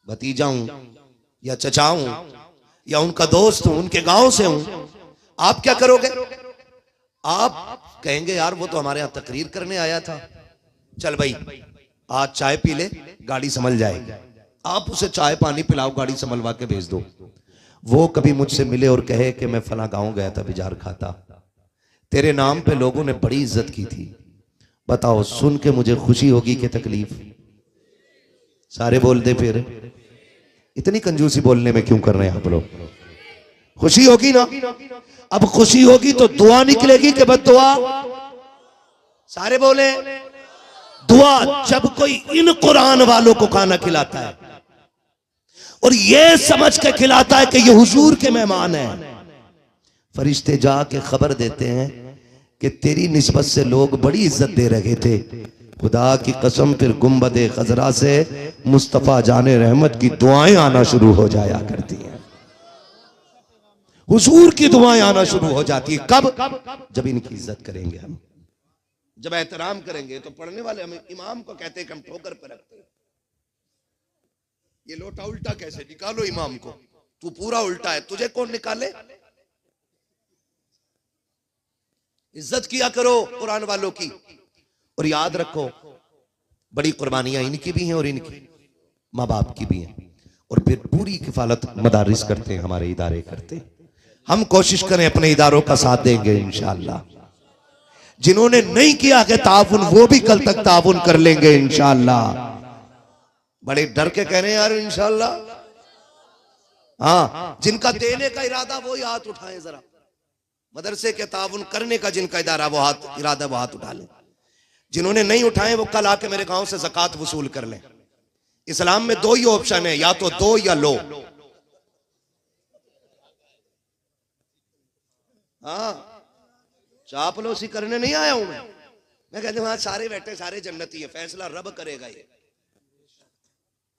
भतीजा हूं, या चचा हूं या उनका दोस्त हूं, उनके गांव से हूं, आप क्या करोगे? आप कहेंगे यार वो तो हमारे यहां तकरीर करने आया था, चल भाई आज चाय पी ले, गाड़ी संभल जाएगी। आप उसे चाय पानी पिलाओ, गाड़ी संभलवा के भेज दो। वो कभी मुझसे मिले और कहे कि मैं फला गांव गया था बिजार खाता, तेरे नाम पे लोगों ने बड़ी इज्जत की थी, बताओ सुन के मुझे खुशी होगी कि तकलीफ? सारे बोल दे फिर। इतनी कंजूसी बोलने में क्यों कर रहे हैं आप लोग? खुशी होगी ना? अब खुशी होगी तो दुआ निकलेगी कि बद्दुआ? सारे बोले दुआ। जब कोई इन कुरान वालों को खाना खिलाता है और ये समझ के खिलाता है कि ये हुजूर के मेहमान हैं, फरिश्ते जाके खबर देते हैं कि तेरी निस्बत से लोग बड़ी इज्जत दे रहे थे, खुदा की कसम फिर गुंबदे खजरा से मुस्तफा जाने रहमत की दुआएं आना शुरू हो जाया करती हैं। हुजूर की दुआएं आना शुरू हो जाती है। कब? जब इनकी इज्जत करेंगे हम, जब एहतराम करेंगे। तो पढ़ने वाले हमें इमाम को कहते हैं कि हम ठोकर पे रखते हैं। ये लोटा उल्टा कैसे? निकालो इमाम को, तू पूरा उल्टा है, तुझे कौन निकाले? इज्जत किया करो कुरान वालों की। और याद रखो बड़ी कुर्बानियां इनकी भी हैं और इनकी माँ बाप की भी हैं। और फिर पूरी किफालत मदारिस करते हैं, हमारे इदारे करते हैं। हम कोशिश करें अपने इदारों का साथ देंगे इंशाअल्लाह। जिन्होंने नहीं किया है ताउन, वो भी कल तक ताउन कर लेंगे इंशाअल्लाह। बड़े डर के कह रहे हैं यार इंशाअल्लाह। हाँ, जिनका देने का इरादा वो ही हाथ उठाएं जरा। मदरसे के ताउन करने का जिनका इरादा वो हाथ उठा लें। जिन्होंने नहीं उठाए वो कल आके मेरे गांव से ज़कात वसूल कर लें। इस्लाम में दो ही ऑप्शन है, या तो दो या लो। हाँ, चापलूसी करने नहीं आया हूं मैं कहते वहां सारे बैठे, सारे जन्नती है, फैसला रब करेगा। ये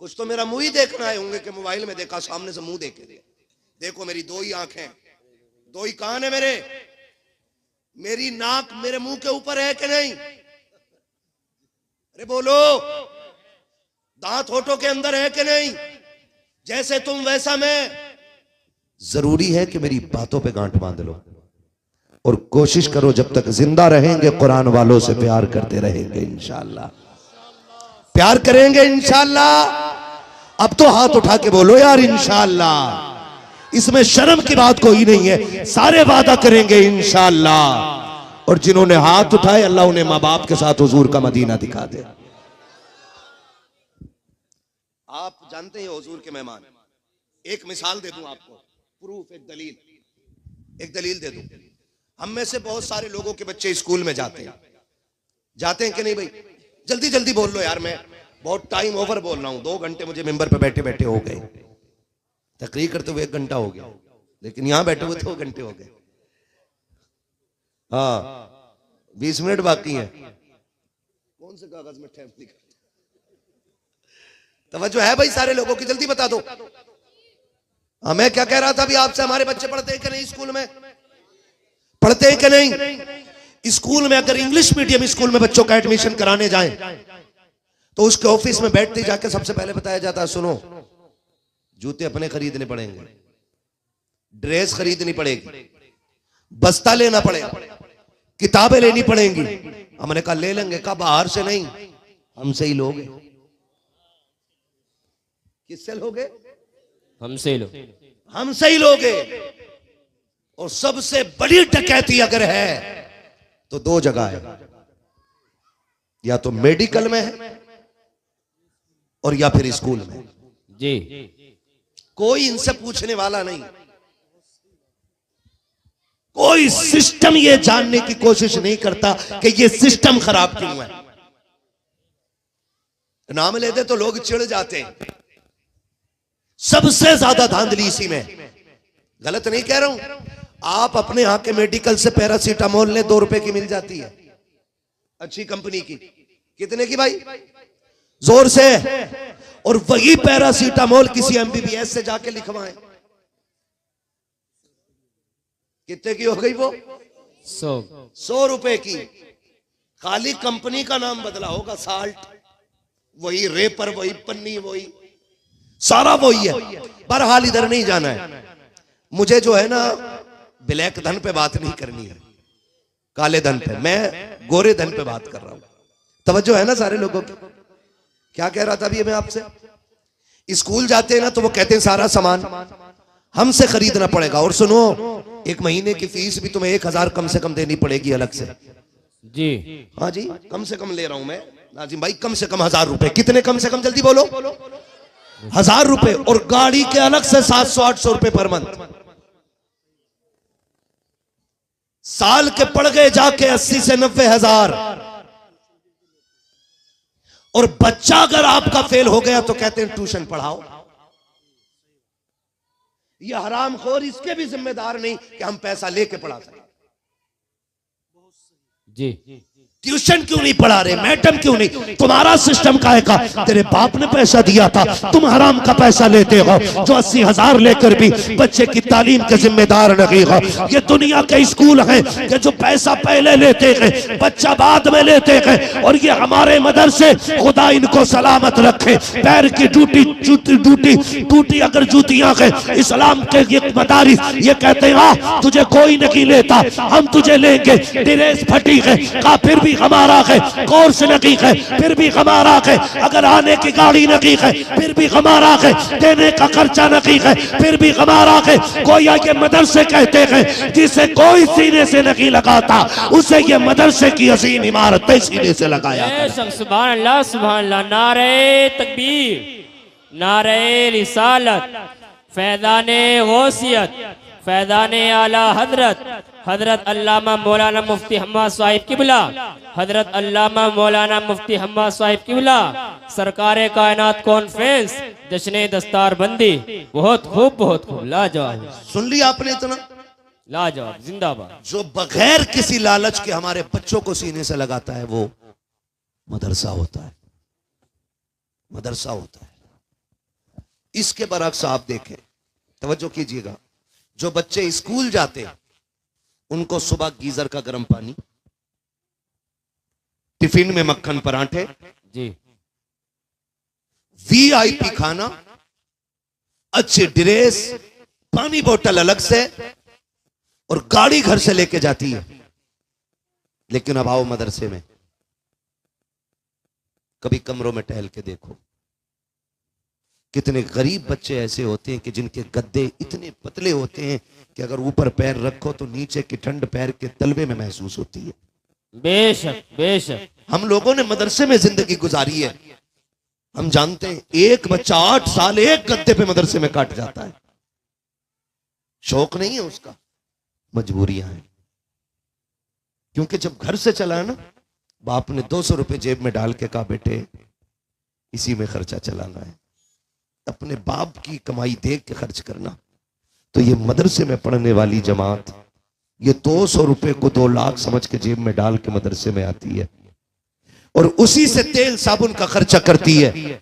कुछ तो मेरा मुंह ही देखना आए होंगे कि मोबाइल में देखा, सामने से मुंह देखे देखो मेरी दो ही आंखें, दो ही कान है मेरे, मेरी नाक मेरे मुंह के ऊपर है कि नहीं? अरे बोलो, दांत होठों के अंदर है कि नहीं? जैसे तुम वैसा मैं। जरूरी है कि मेरी बातों पे गांठ बांध लो और कोशिश करो जब तक जिंदा रहेंगे कुरान वालों से प्यार करते रहेंगे इंशाअल्लाह। प्यार करेंगे इंशाअल्लाह। अब तो हाथ उठा के बोलो यार इंशाअल्लाह। इसमें शर्म की बात कोई नहीं है, सारे वादा करेंगे इंशाअल्लाह। और जिन्होंने हाथ उठाए अल्लाह उन्हें माँ बाप के साथ हुजूर का मदीना दिखा दे। आप जानते हैं हुजूर के मेहमान। एक मिसाल दे दूं आपको, प्रूफ, एक दलील दे दूं। हम में से बहुत सारे लोगों के बच्चे स्कूल में जाते हैं कि नहीं भाई? जल्दी जल्दी बोल लो यार, मैं बहुत टाइम ओवर बोल रहा हूं। 2 घंटे मुझे मिंबर पे बैठे बैठे हो गए, तकरीर करते हुए 1 घंटा हो गया, लेकिन यहां बैठे हुए 2 घंटे हो गए। हाँ, 20 मिनट बाकी हैं। कौन से कागज में टाइम लिखा? तवज्जो है भाई सारे लोगों की, जल्दी बता दो। हाँ, मैं क्या कह रहा था अभी आपसे, हमारे बच्चे पढ़ते हैं कि नहीं स्कूल में? पढ़ते हैं कि नहीं? स्कूल में अगर इंग्लिश मीडियम स्कूल में बच्चों का एडमिशन कराने जाएं तो उसके ऑफिस में बैठते जाके सबसे पहले बताया जाता है, सुनो जूते अपने खरीदने पड़ेंगे, ड्रेस खरीदनी पड़ेगी, बस्ता लेना पड़ेगा, किताबें लेनी पड़ेंगी। हमने कहा ले लेंगे। कहा बाहर से नहीं, हमसे ही लोगे। किससे लोगे? हमसे ही लोगे। और सबसे बड़ी डकैती अगर है तो 2 जगह है, या तो मेडिकल में है और या फिर स्कूल में जी। कोई इनसे पूछने वाला नहीं, कोई सिस्टम ये जानने की कोशिश नहीं करता कि ये सिस्टम खराब क्यों है। नाम लेते तो लोग चिढ़ जाते हैं। सबसे ज्यादा धांधली इसी में। गलत नहीं कह रहा हूं। आप अपने यहां के मेडिकल से पैरासीटामोल ले, 2 रुपए की मिल जाती है, अच्छी कंपनी की। कितने की भाई? जोर से। और वही पैरासीटामोल किसी MBBS से जाके लिखवाएं, कितने की हो गई वो? 100 रुपए की। खाली कंपनी का नाम बदला होगा, साल्ट वही, रेपर वही, पन्नी वही। सारा वही है। बहरहाल इधर नहीं जाना है मुझे, जो है ना ब्लैक धन पे बात नहीं करनी है, काले धन पे, मैं गोरे धन पे बात कर रहा हूं। तवज्जो है ना सारे लोगों की? क्या कह रहा था अभी मैं आपसे? स्कूल जाते हैं ना तो वो कहते हैं सारा सामान हमसे खरीदना पड़ेगा, और सुनो एक महीने की फीस भी तुम्हें 1000 कम से कम देनी पड़ेगी अलग से। जी हाँ जी, कम से कम ले रहा हूं मैं नाजिम भाई, कम से कम 1000 रुपए। कितने कम से कम, जल्दी बोलो? 1000 रुपए, और गाड़ी के अलग से 700-800 रुपए पर मंथ। साल के पड़ गए जाके 80 से 90 हजार। और बच्चा अगर आपका फेल हो गया तो कहते हैं ट्यूशन पढ़ाओ। ये हरामखोर इसके भी जिम्मेदार नहीं कि हम पैसा लेके पढ़ा सकें। जी ट्यूशन क्यों नहीं पढ़ा रहे, मैडम क्यों नहीं? तुम्हारा सिस्टम काहे का? तेरे बाप ने पैसा दिया था, तुम हराम का पैसा लेते हो, जो 80,000 लेकर भी बच्चे की तालीम के जिम्मेदार नहीं हो। ये दुनिया के स्कूल हैं कि जो पैसा पहले लेते हैं, बच्चा बाद में लेते हैं। और ये हमारे मदरसे, खुदा इनको सलामत रखे, पैर की टूटी अगर जूतियां हैं, इस्लाम के ये मदारिस ये कहते हैं तुझे कोई नहीं लेता, हम तुझे लेंगे। ड्रेस फटी है का फिर भी हमारा है, कोर्स नहीं है फिर भी हमारा है, अगर आने की गाड़ी नहीं है फिर भी हमारा है, देने का खर्चा नहीं है फिर भी हमारा है। कोई आगे मदरसे कहते हैं जिसे कोई सीने से नहीं लगाता, उसे ये मदरसे की अजीम इमारतें सीने से लगाया। सुभान अल्लाह सुभान अल्लाह। नारे तकबीर, नारे रिसालत, फैज़ाने गौसियत, फैज़ाने आला हजरत, हजरत अल्लामा मौलाना मुफ्ती हम्मा साहिब किबला, हजरत अल्लामा मौलाना मुफ्ती हम्मा साहिब किबला, सरकारे कायनात कॉन्फ्रेंस, जश्न दस्तार बंदी। बहुत खूब लाजवाब। सुन लिया आपने इतना? लाजवाब, जिंदाबाद। जो बगैर किसी लालच के हमारे बच्चों को सीने से लगाता है वो मदरसा होता है, मदरसा होता है। इसके बरक्स आप देखें, तवज्जो कीजिएगा, जो बच्चे स्कूल जाते हैं उनको सुबह गीजर का गर्म पानी, टिफिन में मक्खन पराठे जी, वीआईपी खाना, अच्छी ड्रेस, पानी बोतल अलग से, और गाड़ी घर से लेके जाती है। लेकिन अब आओ मदरसे में, कभी कमरों में टहल के देखो, कितने गरीब बच्चे ऐसे होते हैं कि जिनके गद्दे इतने पतले होते हैं कि अगर ऊपर पैर रखो तो नीचे की ठंड पैर के तलवे में महसूस होती है। बेशक बेशक। हम लोगों ने मदरसे में जिंदगी गुजारी है, हम जानते हैं एक बच्चा 8 साल एक गद्दे पे मदरसे में काट जाता है। शौक नहीं है उसका, मजबूरियां हैं। क्योंकि जब घर से चला है ना, बाप ने 200 रुपए जेब में डाल के कहा बेटे इसी में खर्चा चलाना है, अपने बाप की कमाई देख के खर्च करना। तो ये मदरसे में पढ़ने वाली जमात ये 200 रुपए को 2 लाख समझ के जेब में डाल के मदरसे में आती है, और उसी से तेल साबुन का खर्चा करती है।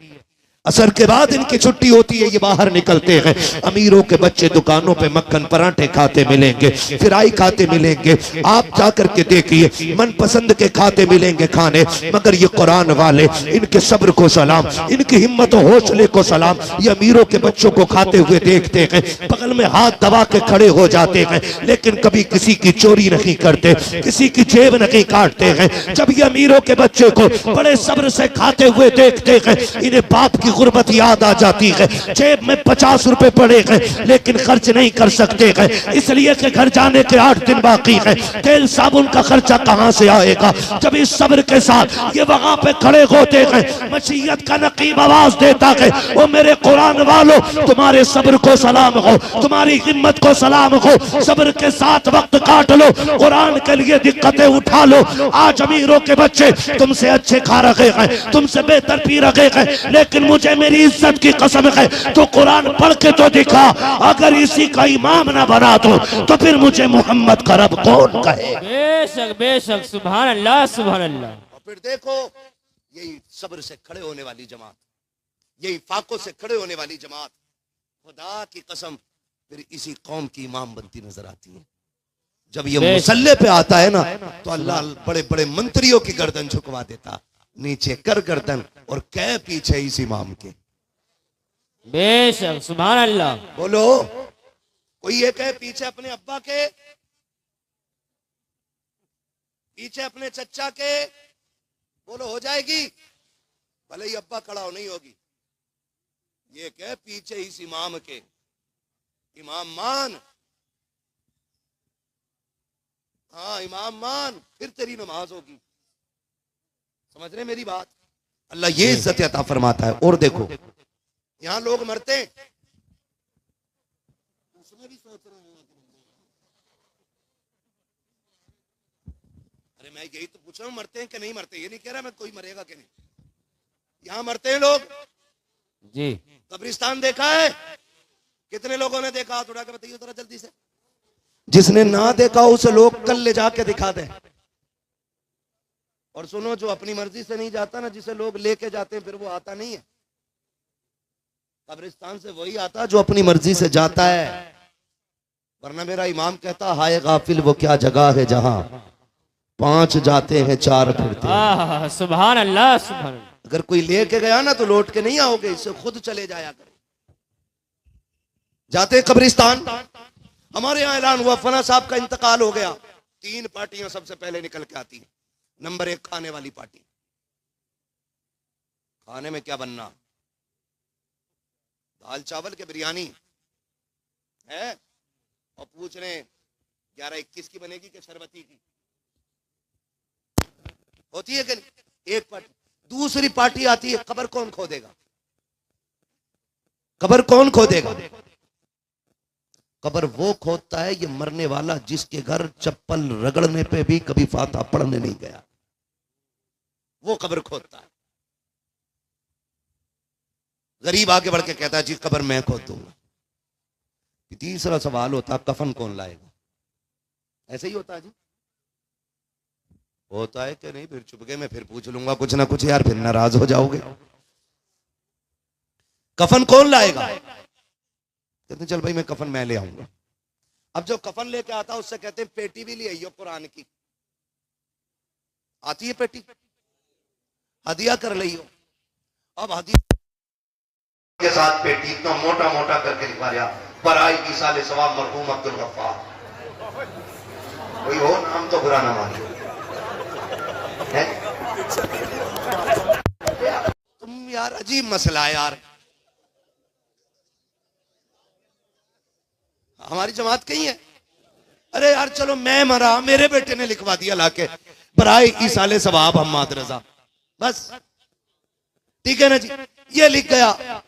असर के बाद इनकी छुट्टी होती है, ये बाहर निकलते हैं। अमीरों के बच्चे दुकानों पे मक्खन पराठे खाते मिलेंगे, फिराई खाते मिलेंगे। आप जाकर के देखिए, मनपसंद के खाते मिलेंगे खाने। मगर ये कुरान वाले, इनके सब्र को सलाम, इनकी हिम्मत और हौसले को सलाम। ये अमीरों के बच्चों को खाते हुए देखते हैं, बगल में हाथ दबा के खड़े हो जाते हैं, लेकिन कभी किसी की चोरी नहीं करते, किसी की जेब नहीं काटते हैं। जब ये अमीरों के बच्चे को बड़े सब्र से खाते हुए देखते हैं, इन्हें बाप की गुर्बत याद आ जाती है। जेब में 50 रुपए पड़े हैं लेकिन खर्च नहीं कर सकते हैं, इसलिए कि घर जाने के 8 दिन बाकी है। तेल साबुन का खर्चा कहां से आएगा? जब इस सब्र के साथ ये वहां पे खड़े होते हैं, मशीयत का नकीब आवाज देता है, ओ मेरे कुरान वालों, तुम्हारे सब्र को सलाम हो, तुम्हारी हिम्मत को सलाम हो। सब्र के साथ वक्त काट लो, कुरान के लिए दिक्कतें उठा लो। आज अमीरों के बच्चे तुमसे अच्छे खा रहे हैं, तुमसे बेहतर पी रहे हैं, लेकिन मुझे मेरी इज्जत की कसम है तो कुरान पढ़ के तो दिखा। अगर इसी का इमाम ना बना तो फिर मुझे मोहम्मद का रब कौन कहे? बेशक बेशक। सुभान अल्लाह सुभान अल्लाह। और फिर देखो, यही सब्र से खड़े होने वाली जमात, यही फाकों से खड़े होने वाली जमात, खुदा की कसम फिर इसी कौम की इमाम बनती नजर आती है। जब ये मुसल्ले पे आता है ना, तो अल्लाह बड़े बड़े मंत्रियों की गर्दन झुकवा देता, नीचे कर गर्दन और कै पीछे इस इमाम के। बेशक सुभान अल्लाह। बोलो, कोई ये कहे पीछे अपने अब्बा के, पीछे अपने चचा के, बोलो हो जाएगी, भले ही अब्बा खड़ा हो नहीं होगी। ये कहे पीछे इस इमाम के, इमाम मान, हाँ इमाम मान, फिर तेरी नमाज होगी। समझ रहे मेरी बात? अल्लाह ये इज्जत अता फरमाता है। और देखो यहां लोग मरते हैं, उसमें भी सोच रहे हैं, अरे मैं यही तो पूछ रहा हूं, मरते हैं कि नहीं मरते? ये नहीं कह रहा मैं कोई मरेगा कि नहीं। यहां मरते हैं लोग जी। कब्रिस्तान देखा है? कितने लोगों ने देखा? थोड़ा के बताइए थोड़ा जल्दी से। जिसने ना देखा उसे लोग कल ले जाके दिखा दे। और सुनो, जो अपनी मर्जी से नहीं जाता ना, जिसे लोग लेके जाते हैं, फिर वो आता नहीं है कब्रिस्तान से। वही आता जो अपनी मर्जी से जाता है। वरना मेरा इमाम कहता, हाय गाफिल वो क्या जगह है जहां 5 जाते हैं 4 फिरते हैं। सुभान अल्लाह सुभान अल्लाह। अगर कोई लेके गया ना तो लौट के नहीं आओगे, इससे खुद चले जाया करो। जाते कब्रिस्तान। हमारे यहाँ ऐलान हुआ फना साहब का इंतकाल हो गया, 3 पार्टियां सबसे पहले निकल के आती हैं। नंबर 1 खाने वाली पार्टी। खाने में क्या बनना? दाल चावल के बिरयानी है, और पूछ रहे 11-21 की बनेगी कि शरबती की? होती है कि नहीं? एक पार्टी। दूसरी पार्टी आती है, कब्र कौन खोदेगा? कब्र कौन खोदेगा? कब्र वो खोदता है ये मरने वाला जिसके घर चप्पल रगड़ने पे भी कभी फातिहा पढ़ने नहीं गया, वो कब्र खोदता है। गरीब आगे बढ़ के कहता है जी कब्र मैं खोद दूंगा। तीसरा सवाल होता कफन कौन लाएगा? ऐसे ही होता है जी? होता है कि नहीं? फिर चुपके में फिर पूछ लूंगा कुछ ना कुछ यार, फिर नाराज हो जाओगे। कफन कौन लाएगा? कहते चल भाई मैं कफन मैं ले आऊंगा। अब जो कफन लेके आता उससे कहते हैं पेटी भी ले आइयो कुरान की। आती है पेटी? हदिया कर लियो। अब हदिया के साथ पेटी इतना मोटा मोटा करके लिखवा दिया, बराई की साले सवाब मरहूम अब्दुल गफ्फार। कोई हो नाम तो बुरा ना मानिए। तुम यार अजीब मसला है यार। हमारी जमात कहीं है? अरे यार चलो मैं मरा, मेरे बेटे ने लिखवा दिया लाके बराए की साले सवाब हम्माद रजा, बस ठीक है ना जी, ये लिख गया।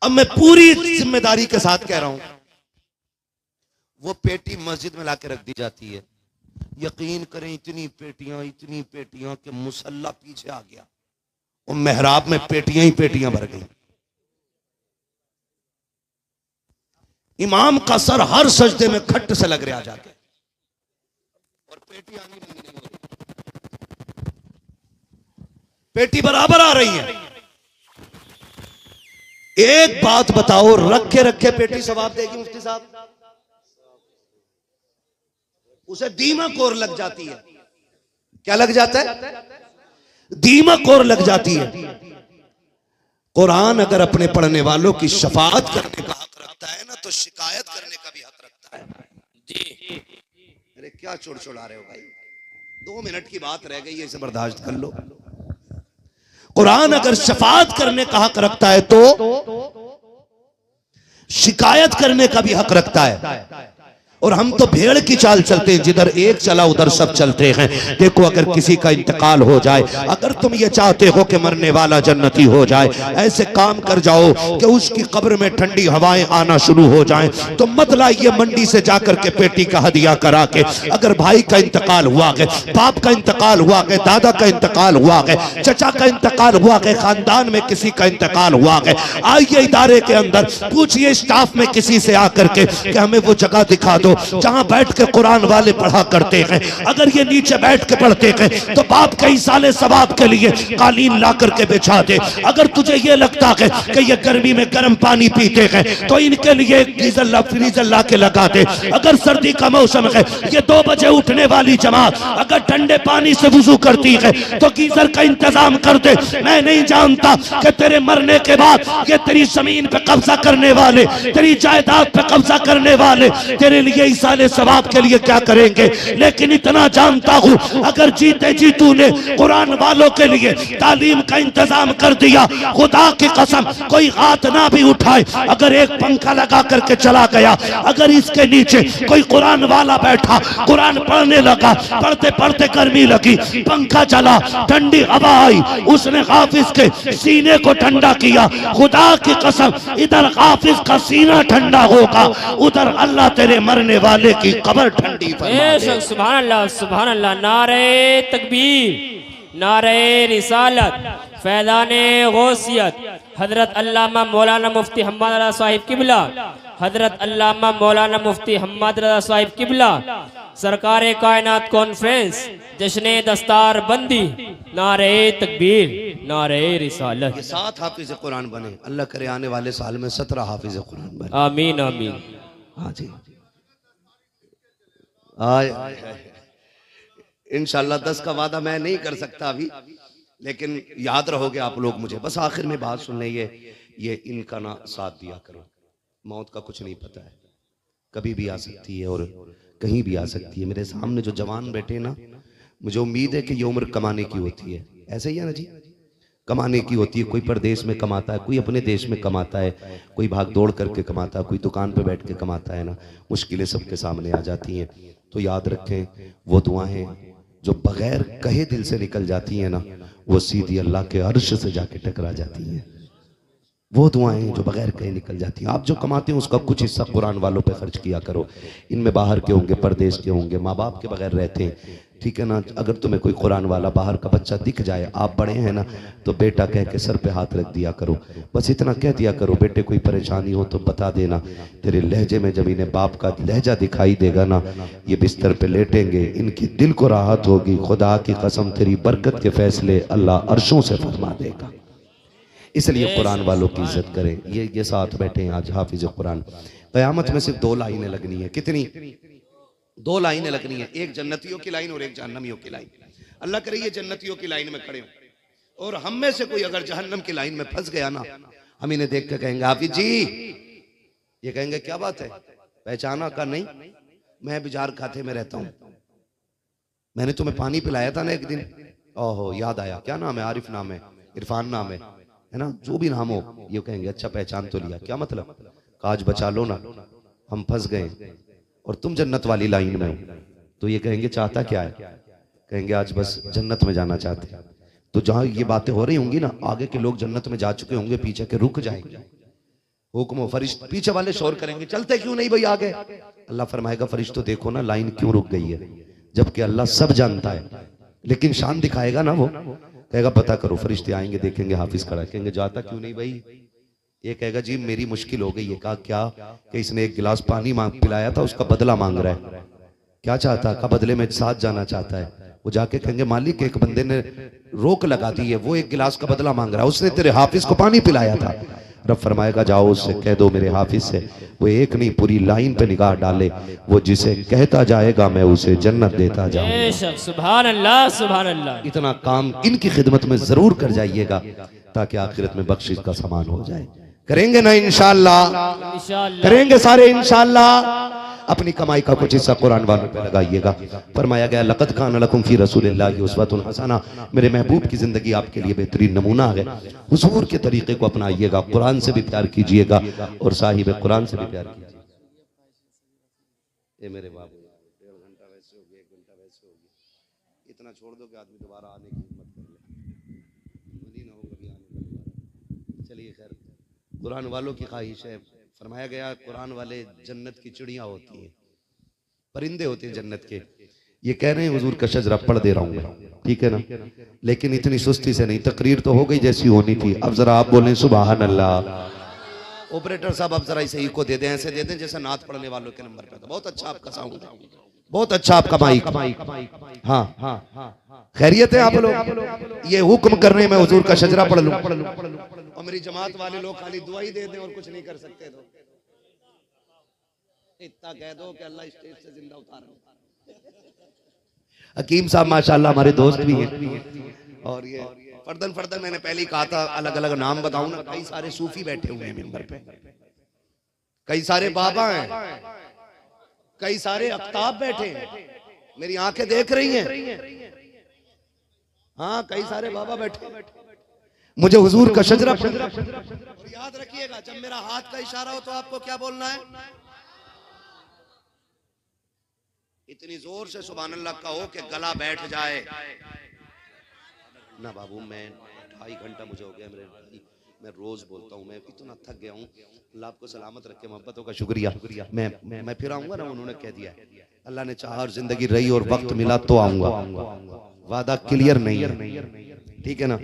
अब मैं पूरी जिम्मेदारी के साथ कह रहा हूं, वो पेटी मस्जिद में लाके रख दी जाती है। यकीन करें इतनी पेटियां कि मुसल्ला पीछे आ गया और मेहराब में पेटियां ही पेटियां भर गई। इमाम का सर हर सजदे में खट्ट से लग रहा जाके, और पेटी आनी बंद नहीं हो रही। पेटी बराबर आ रही है। एक बात बताओ, रखे रखे पेटी सवाब देगी मुफ्ती साहब? उसे दीमक और लग जाती है। क्या लग जाता है? दीमक और लग जाती है। कुरान अगर अपने पढ़ने वालों की शफाअत करने का हक रखता है ना, तो शिकायत करने का भी हक रखता है जी। अरे क्या चुड़चुड़ा रहे हो भाई? 2 मिनट की बात रह गई है, इसे बर्दाश्त कर लो। कुरान अगर शफाअत करने का हक रखता है तो शिकायत करने का भी हक रखता है। और हम तो भेड़ की चाल चलते हैं, जिधर एक चला उधर सब चलते हैं। देखो अगर किसी का इंतकाल हो जाए, अगर तुम ये चाहते हो कि मरने वाला जन्नती हो जाए, ऐसे काम कर जाओ कि उसकी कब्र में ठंडी हवाएं आना शुरू हो जाएं। तो मत लाइए मंडी से जाकर के पेटी का हदिया करा के। अगर भाई का इंतकाल हुआ है, बाप का इंतकाल हुआ है, दादा का इंतकाल हुआ है, चचा का इंतकाल हुआ है, खानदान में किसी का इंतकाल हुआ है, आइए इदारे के अंदर पूछिए स्टाफ में किसी से आकर के कि हमें वो जगह दिखा दो दो जहां बैठ के कुरान वाले पढ़ा करते हैं। अगर ये नीचे बैठ के पढ़ते हैं तो बाप कई साले सवाब के लिए कालीन ला करके बिछा दे। अगर तुझे ये लगता है कि ये गर्मी में गर्म पानी पीते हैं तो इनके लिए गीजर फ्रीजर ला के लगा दे। अगर सर्दी का मौसम है, ये 2 बजे उठने वाली जमात अगर ठंडे पानी से वुजू करती है तो गीजर का इंतजाम कर दे। मैं नहीं जानता कि तेरे मरने के बाद ये तेरी जमीन पे कब्जा करने वाले, तेरी जायदाद पे कब्जा करने वाले तेरे लिए इसाले सवाब के लिए क्या करेंगे, लेकिन इतना जानता हूं अगर जीते जी तूने कुरान वालों के लिए तालीम का इंतजाम कर दिया, खुदा की कसम कोई हाथ ना भी उठाए। अगर एक पंखा लगा करके चला गया, अगर इसके नीचे कोई कुरान वाला बैठा कुरान पढ़ने लगा, पढ़ते पढ़ते गर्मी लगी, पंखा चला, ठंडी हवा आई, उसने हाफिज के सीने को ठंडा किया। खुदा की कसम इधर हाफिज का सीना ठंडा होगा, उधर अल्लाह तेरे मरने वाले की कब्र ठंडी फरमा दे। सुभान अल्लाह सुभान अल्लाह। नारे तकबीर, नारे रिसालत, फैज़ाने गौसियत, हजरत अल्लामा मौलाना मुफ्ती हम्मद रज़ा साहिब किबला, हजरत अल्लामा मौलाना मुफ्ती हम्मद रज़ा साहिब किबला, सरकार कायनात कॉन्फ्रेंस, जश्न दस्तार बंदी, नारे तकबीर, नारे रिसालत। ये 7 हाफिज कुरान बने, अल्लाह करे आने वाले साल में 17 हाफिज कुरान बने। आमीन आमीन। हाँ जी, इंशाल्लाह 10 का वादा मैं नहीं कर सकता अभी, लेकिन याद रहोगे आप लोग मुझे। बस आखिर में बात सुन लीजिए, ये इनका ना साथ दिया करो। मौत का कुछ नहीं पता है, कभी भी आ सकती है और कहीं भी आ सकती है। मेरे सामने जो जवान बैठे ना, मुझे उम्मीद है कि ये उम्र कमाने की होती है। ऐसे ही है ना जी, कमाने की होती है। कोई परदेश में कमाता है, कोई अपने देश में कमाता है, कोई भाग दौड़ करके कमाता है, कोई दुकान पे बैठ के कमाता है ना। मुश्किलें सबके सामने आ जाती हैं, तो याद रखें वो दुआएं जो बगैर कहे दिल से निकल जाती हैं ना, वो सीधी अल्लाह के अर्श से जाके टकरा जाती हैं। वो दुआएं जो बगैर कहे निकल जाती हैं। आप जो कमाते हैं उसका कुछ हिस्सा कुरान वालों पे खर्च किया करो। इनमें बाहर के होंगे, परदेश के होंगे, माँ बाप के बगैर रहते हैं, ठीक है ना। अगर तुम्हें कोई कुरान वाला बाहर का बच्चा दिख जाए, आप बड़े हैं ना, तो बेटा कह के सर पे हाथ रख दिया करो। बस इतना कह दिया करो, बेटे कोई परेशानी हो तो बता देना। तेरे लहजे में जब इन्हें बाप का लहजा दिखाई देगा ना, ये बिस्तर पे लेटेंगे, इनकी दिल को राहत होगी। खुदा की कसम तेरी बरकत के फैसले अल्लाह अर्शों से फरमा देगा। इसलिए कुरान वालों की इज्जत करें। ये साथ बैठे हैं आज हाफिज कुरान। क़यामत में सिर्फ 2 लाइनें लगनी है। कितनी? 2 लाइनें लगनी है, एक जन्नतियों की लाइन और एक जहन्नमियों की लाइन। अल्लाह करे ये जन्नतियों की लाइन में खड़े हो और हम में से कोई अगर जहन्नम की लाइन में फंस गया ना, हम इन्हें देख कर कहेंगे हाफिज जी, ये कहेंगे क्या बात है, पहचाना का नहीं, मैं बिजार खाते में रहता हूं, मैंने तुम्हें पानी पिलाया था ना एक दिन, ओहो याद आया, क्या नाम है, आरिफ नाम है, इरफान नाम है ना, जो भी नाम हो। ये कहेंगे अच्छा पहचान तो लिया, क्या मतलब, आज बचा लो ना, हम फंस गए और तुम जन्नत वाली लाइन में हो। तो ये कहेंगे चाहता क्या है, कहेंगे आज बस जन्नत में जाना चाहते हैं। तो जहां ये बातें हो रही होंगी ना, आगे के लोग जन्नत में जा चुके होंगे, पीछे के रुक जाएंगे, हुक्म फरिश्ते पीछे वाले शोर करेंगे चलते क्यों नहीं भाई आगे। अल्लाह फरमाएगा फरिश्तों देखो ना लाइन क्यों रुक गई है, जबकि अल्लाह सब जानता है, लेकिन शान दिखाएगा ना, वो कहेगा पता करो। फरिश्ते आएंगे, देखेंगे हाफिज खड़ा, कहेंगे जाता क्यों नहीं भाई। ये कहेगा जी मेरी मुश्किल हो गई है। कहा क्या, कि इसने एक गिलास पानी पिलाया था, उसका बदला मांग रहा है। क्या चाहता, का बदले में साथ जाना चाहता है। वो जाके कहेंगे मालिक एक बंदे ने रोक लगा दी है, वो एक गिलास का बदला मांग रहा है, उसने तेरे हाफिज को पानी पिलाया था। रब फरमाएगा जाओ उससे कह दो मेरे हाफिज से वो एक नहीं पूरी लाइन पे निगाह डाले, वो जिसे कहता जाएगा मैं उसे जन्नत देता जाऊंगा। सुभान अल्लाह सुभान अल्लाह। इतना काम इनकी खिदमत में जरूर कर जाइएगा ताकि आखिरत में बख्शिश का सामान हो जाए। करेंगे ना इंशाअल्लाह, करेंगे सारे इंशाअल्लाह। अपनी कमाई का कुछ हिस्सा कुरान वालों पे लगाइएगा। फरमाया गया लक़द कान लकुम फी रसूलिल्लाहि उस्वतुन हसना, मेरे महबूब की जिंदगी आपके लिए बेहतरीन नमूना है। हुजूर के तरीके को अपनाइएगा, कुरान से भी प्यार कीजिएगा और साहिब कुरान से भी प्यार कीजिए। ये मेरे बाबू 1.5 घंटा वैसे हो गया, 1 घंटा वैसे हो गया, इतना छोड़ दो कि आदमी दोबारा आने की हिम्मत कर ले, ना हो कभी आने का। चलिए खैर, कुरान वालों की ख्वाहिश है। फरमाया गया कुरान वाले जन्नत की चिड़िया होती हैं, परिंदे होते हैं जन्नत के। ये कह रहे हैं हुजूर का शजरा पढ़ दे रहा हूँ मैं, ठीक है ना, लेकिन इतनी सुस्ती से नहीं, तकरीर तो हो गई जैसी होनी थी। अब जरा आप बोलें सुभान अल्लाह। ऑपरेटर साहब आप जरा इसे इको दे दें, ऐसे दे दें जैसे नात पढ़ने वालों के नंबर पे था। बहुत अच्छा आपका साउंड है, बहुत अच्छा आपका माइक। हाँ खैरियत है आप लोग? ये हुक्म करने में हुजूर का शजरा पढ़ लूं और मेरी जमात वाले लोग खाली दुआ ही दे दें और कुछ नहीं कर सकते तो इतना कह दो कि अल्लाह स्टेज से जिंदा उतारे। हकीम साहब माशाल्लाह हमारे दोस्त भी हैं और ये फर्दन मैंने पहले ही कहा था अलग अलग नाम बताऊं ना, कई सारे सूफी बैठे हुए हैं मिंबर पे, कई सारे बाबा हैं, कई सारे अख्ताब बैठे हैं, मेरी आंखें देख रही हैं। हाँ कई सारे बाबा बैठे। मुझे हुजूर का शजरा याद रखिएगा, जब मेरा हाथ का इशारा हो तो आपको क्या बोलना है? इतनी जोर से सुभान अल्लाह कहो कि गला बैठ जाए ना। बाबू मैं 2.5 घंटा मुझे हो गया, मैं रोज बोलता हूँ, मैं इतना थक गया हूँ। अल्लाह आपको सलामत रखे, मोहब्बतों का शुक्रिया। मैं फिर आऊंगा ना, उन्होंने कह दिया अल्लाह ने चाहा और जिंदगी रही और वक्त मिला तो आऊंगा, वादा क्लियर नहीं है, ठीक है ना?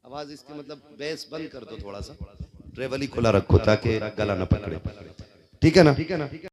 आवाज इसकी मतलब बेस बंद कर दो थोड़ा सा, ट्रेवल ही खुला रखो ताकि गला ना पकड़े, ठीक है ना?